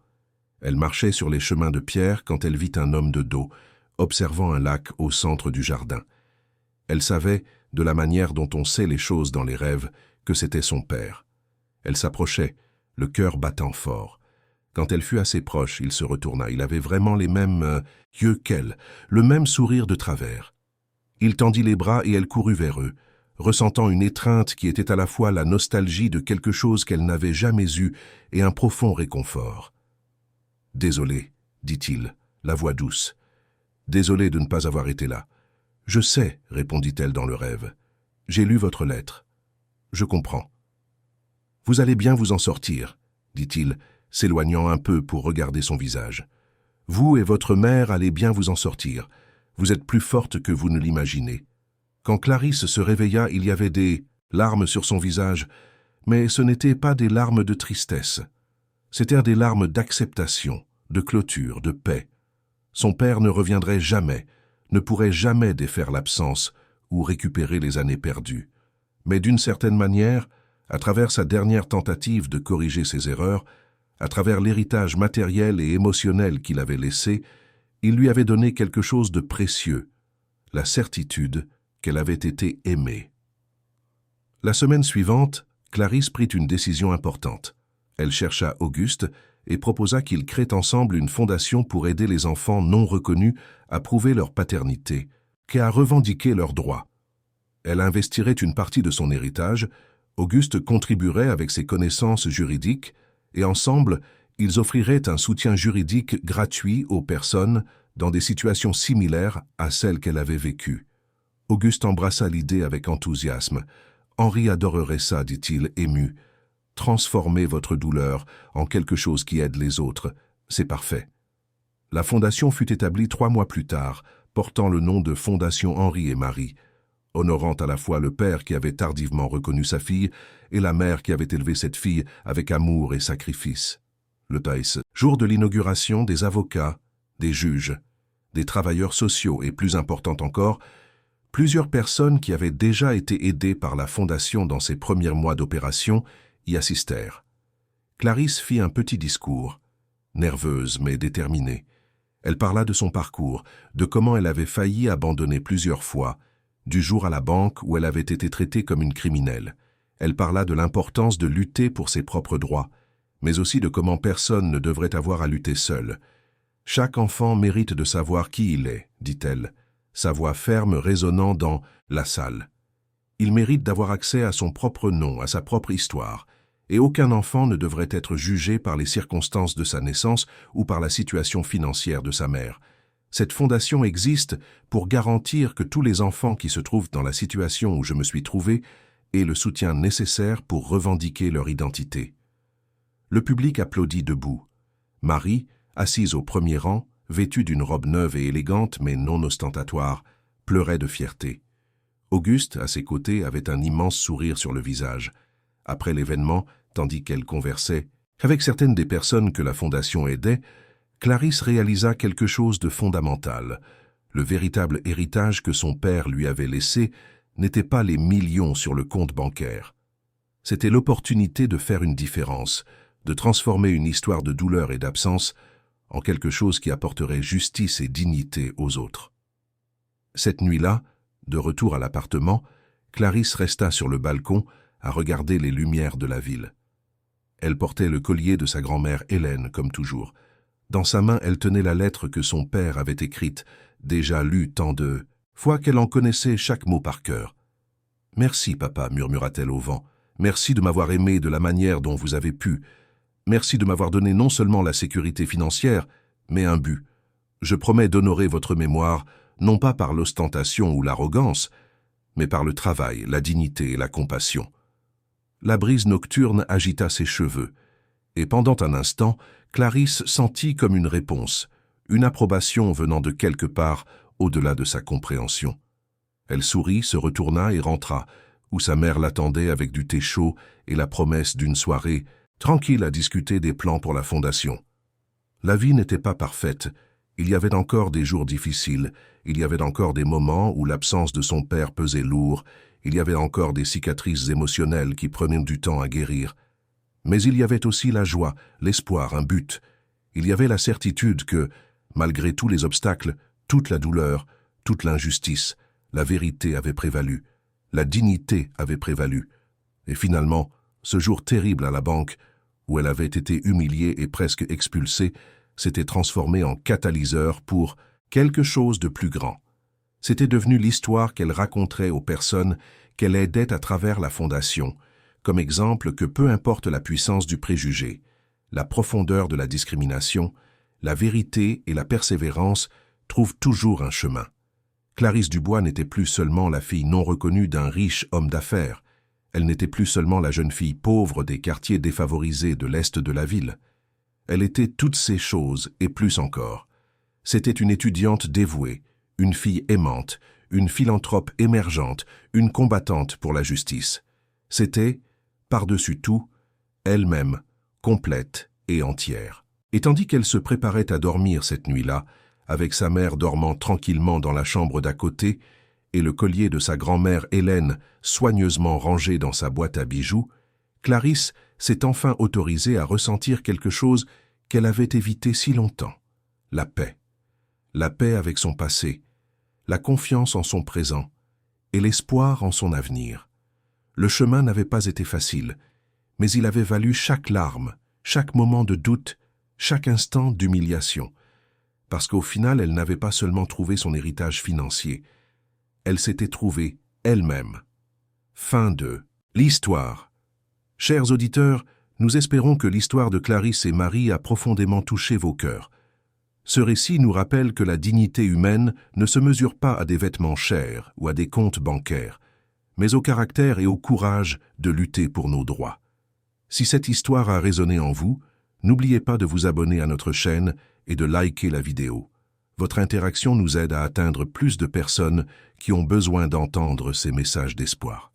Elle marchait sur les chemins de pierre quand elle vit un homme de dos, observant un lac au centre du jardin. Elle savait, de la manière dont on sait les choses dans les rêves, que c'était son père. Elle s'approchait, le cœur battant fort. Quand elle fut assez proche, il se retourna. Il avait vraiment les mêmes yeux qu'elle, le même sourire de travers. Il tendit les bras et elle courut vers eux, ressentant une étreinte qui était à la fois la nostalgie de quelque chose qu'elle n'avait jamais eu et un profond réconfort. « Désolé, dit-il, la voix douce. Désolé de ne pas avoir été là. Je sais, répondit-elle dans le rêve. J'ai lu votre lettre. Je comprends. Vous allez bien vous en sortir, dit-il, s'éloignant un peu pour regarder son visage. Vous et votre mère allez bien vous en sortir. Vous êtes plus forte que vous ne l'imaginez. Quand Clarisse se réveilla, il y avait des larmes sur son visage, mais ce n'étaient pas des larmes de tristesse. C'étaient des larmes d'acceptation, de clôture, de paix. Son père ne reviendrait jamais, ne pourrait jamais défaire l'absence ou récupérer les années perdues. Mais d'une certaine manière, à travers sa dernière tentative de corriger ses erreurs, à travers l'héritage matériel et émotionnel qu'il avait laissé, il lui avait donné quelque chose de précieux, la certitude qu'elle avait été aimée. La semaine suivante, Clarisse prit une décision importante. Elle chercha Auguste et proposa qu'ils créent ensemble une fondation pour aider les enfants non reconnus à prouver leur paternité et à revendiquer leurs droits. Elle investirait une partie de son héritage, Auguste contribuerait avec ses connaissances juridiques et ensemble, ils offriraient un soutien juridique gratuit aux personnes dans des situations similaires à celles qu'elle avait vécues. Auguste embrassa l'idée avec enthousiasme. « Henri adorerait ça, dit-il, ému. Transformez votre douleur en quelque chose qui aide les autres. C'est parfait. » La fondation fut établie 3 mois plus tard, portant le nom de Fondation Henri et Marie, honorant à la fois le père qui avait tardivement reconnu sa fille et la mère qui avait élevé cette fille avec amour et sacrifice. Le jour de l'inauguration, des avocats, des juges, des travailleurs sociaux et, plus important encore, plusieurs personnes qui avaient déjà été aidées par la Fondation dans ses premiers mois d'opération y assistèrent. Clarisse fit un petit discours, nerveuse mais déterminée. Elle parla de son parcours, de comment elle avait failli abandonner plusieurs fois, du jour à la banque où elle avait été traitée comme une criminelle. Elle parla de l'importance de lutter pour ses propres droits, mais aussi de comment personne ne devrait avoir à lutter seul. « Chaque enfant mérite de savoir qui il est, dit-elle, sa voix ferme résonnant dans la salle. Il mérite d'avoir accès à son propre nom, à sa propre histoire, et aucun enfant ne devrait être jugé par les circonstances de sa naissance ou par la situation financière de sa mère. Cette fondation existe pour garantir que tous les enfants qui se trouvent dans la situation où je me suis trouvé aient le soutien nécessaire pour revendiquer leur identité. » Le public applaudit debout. Marie, assise au premier rang, vêtue d'une robe neuve et élégante mais non ostentatoire, pleurait de fierté. Auguste, à ses côtés, avait un immense sourire sur le visage. Après l'événement, tandis qu'elle conversait avec certaines des personnes que la Fondation aidait, Clarisse réalisa quelque chose de fondamental. Le véritable héritage que son père lui avait laissé n'était pas les millions sur le compte bancaire. C'était l'opportunité de faire une différence, de transformer une histoire de douleur et d'absence en quelque chose qui apporterait justice et dignité aux autres. Cette nuit-là, de retour à l'appartement, Clarisse resta sur le balcon à regarder les lumières de la ville. Elle portait le collier de sa grand-mère Hélène, comme toujours. Dans sa main, elle tenait la lettre que son père avait écrite, déjà lue tant de fois qu'elle en connaissait chaque mot par cœur. « Merci, papa, murmura-t-elle au vent. Merci de m'avoir aimé de la manière dont vous avez pu. Merci de m'avoir donné non seulement la sécurité financière, mais un but. Je promets d'honorer votre mémoire, non pas par l'ostentation ou l'arrogance, mais par le travail, la dignité et la compassion. » La brise nocturne agita ses cheveux, et pendant un instant, Clarisse sentit comme une réponse, une approbation venant de quelque part au-delà de sa compréhension. Elle sourit, se retourna et rentra, où sa mère l'attendait avec du thé chaud et la promesse d'une soirée tranquille à discuter des plans pour la fondation. La vie n'était pas parfaite, il y avait encore des jours difficiles, il y avait encore des moments où l'absence de son père pesait lourd, il y avait encore des cicatrices émotionnelles qui prenaient du temps à guérir. Mais il y avait aussi la joie, l'espoir, un but. Il y avait la certitude que, malgré tous les obstacles, toute la douleur, toute l'injustice, la vérité avait prévalu, la dignité avait prévalu. Et finalement, ce jour terrible à la banque, où elle avait été humiliée et presque expulsée, s'était transformé en catalyseur pour quelque chose de plus grand. C'était devenu l'histoire qu'elle raconterait aux personnes qu'elle aidait à travers la Fondation, comme exemple que peu importe la puissance du préjugé, la profondeur de la discrimination, la vérité et la persévérance trouvent toujours un chemin. Clarisse Dubois n'était plus seulement la fille non reconnue d'un riche homme d'affaires, elle n'était plus seulement la jeune fille pauvre des quartiers défavorisés de l'est de la ville. Elle était toutes ces choses et plus encore. C'était une étudiante dévouée, une fille aimante, une philanthrope émergente, une combattante pour la justice. C'était, par-dessus tout, elle-même, complète et entière. Et tandis qu'elle se préparait à dormir cette nuit-là, avec sa mère dormant tranquillement dans la chambre d'à côté et le collier de sa grand-mère Hélène soigneusement rangé dans sa boîte à bijoux, Clarisse s'est enfin autorisée à ressentir quelque chose qu'elle avait évité si longtemps, la paix. La paix avec son passé, la confiance en son présent et l'espoir en son avenir. Le chemin n'avait pas été facile, mais il avait valu chaque larme, chaque moment de doute, chaque instant d'humiliation, parce qu'au final, elle n'avait pas seulement trouvé son héritage financier, elle s'était trouvée elle-même. Fin de l'histoire. Chers auditeurs, nous espérons que l'histoire de Clarisse et Marie a profondément touché vos cœurs. Ce récit nous rappelle que la dignité humaine ne se mesure pas à des vêtements chers ou à des comptes bancaires, mais au caractère et au courage de lutter pour nos droits. Si cette histoire a résonné en vous, n'oubliez pas de vous abonner à notre chaîne et de liker la vidéo. Votre interaction nous aide à atteindre plus de personnes qui ont besoin d'entendre ces messages d'espoir.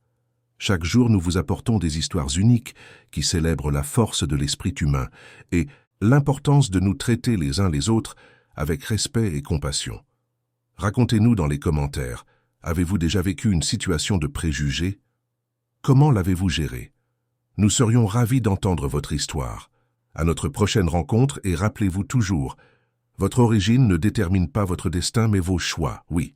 Chaque jour, nous vous apportons des histoires uniques qui célèbrent la force de l'esprit humain et l'importance de nous traiter les uns les autres avec respect et compassion. Racontez-nous dans les commentaires, avez-vous déjà vécu une situation de préjugés? Comment l'avez-vous gérée? Nous serions ravis d'entendre votre histoire. À notre prochaine rencontre et rappelez-vous toujours, votre origine ne détermine pas votre destin mais vos choix, oui.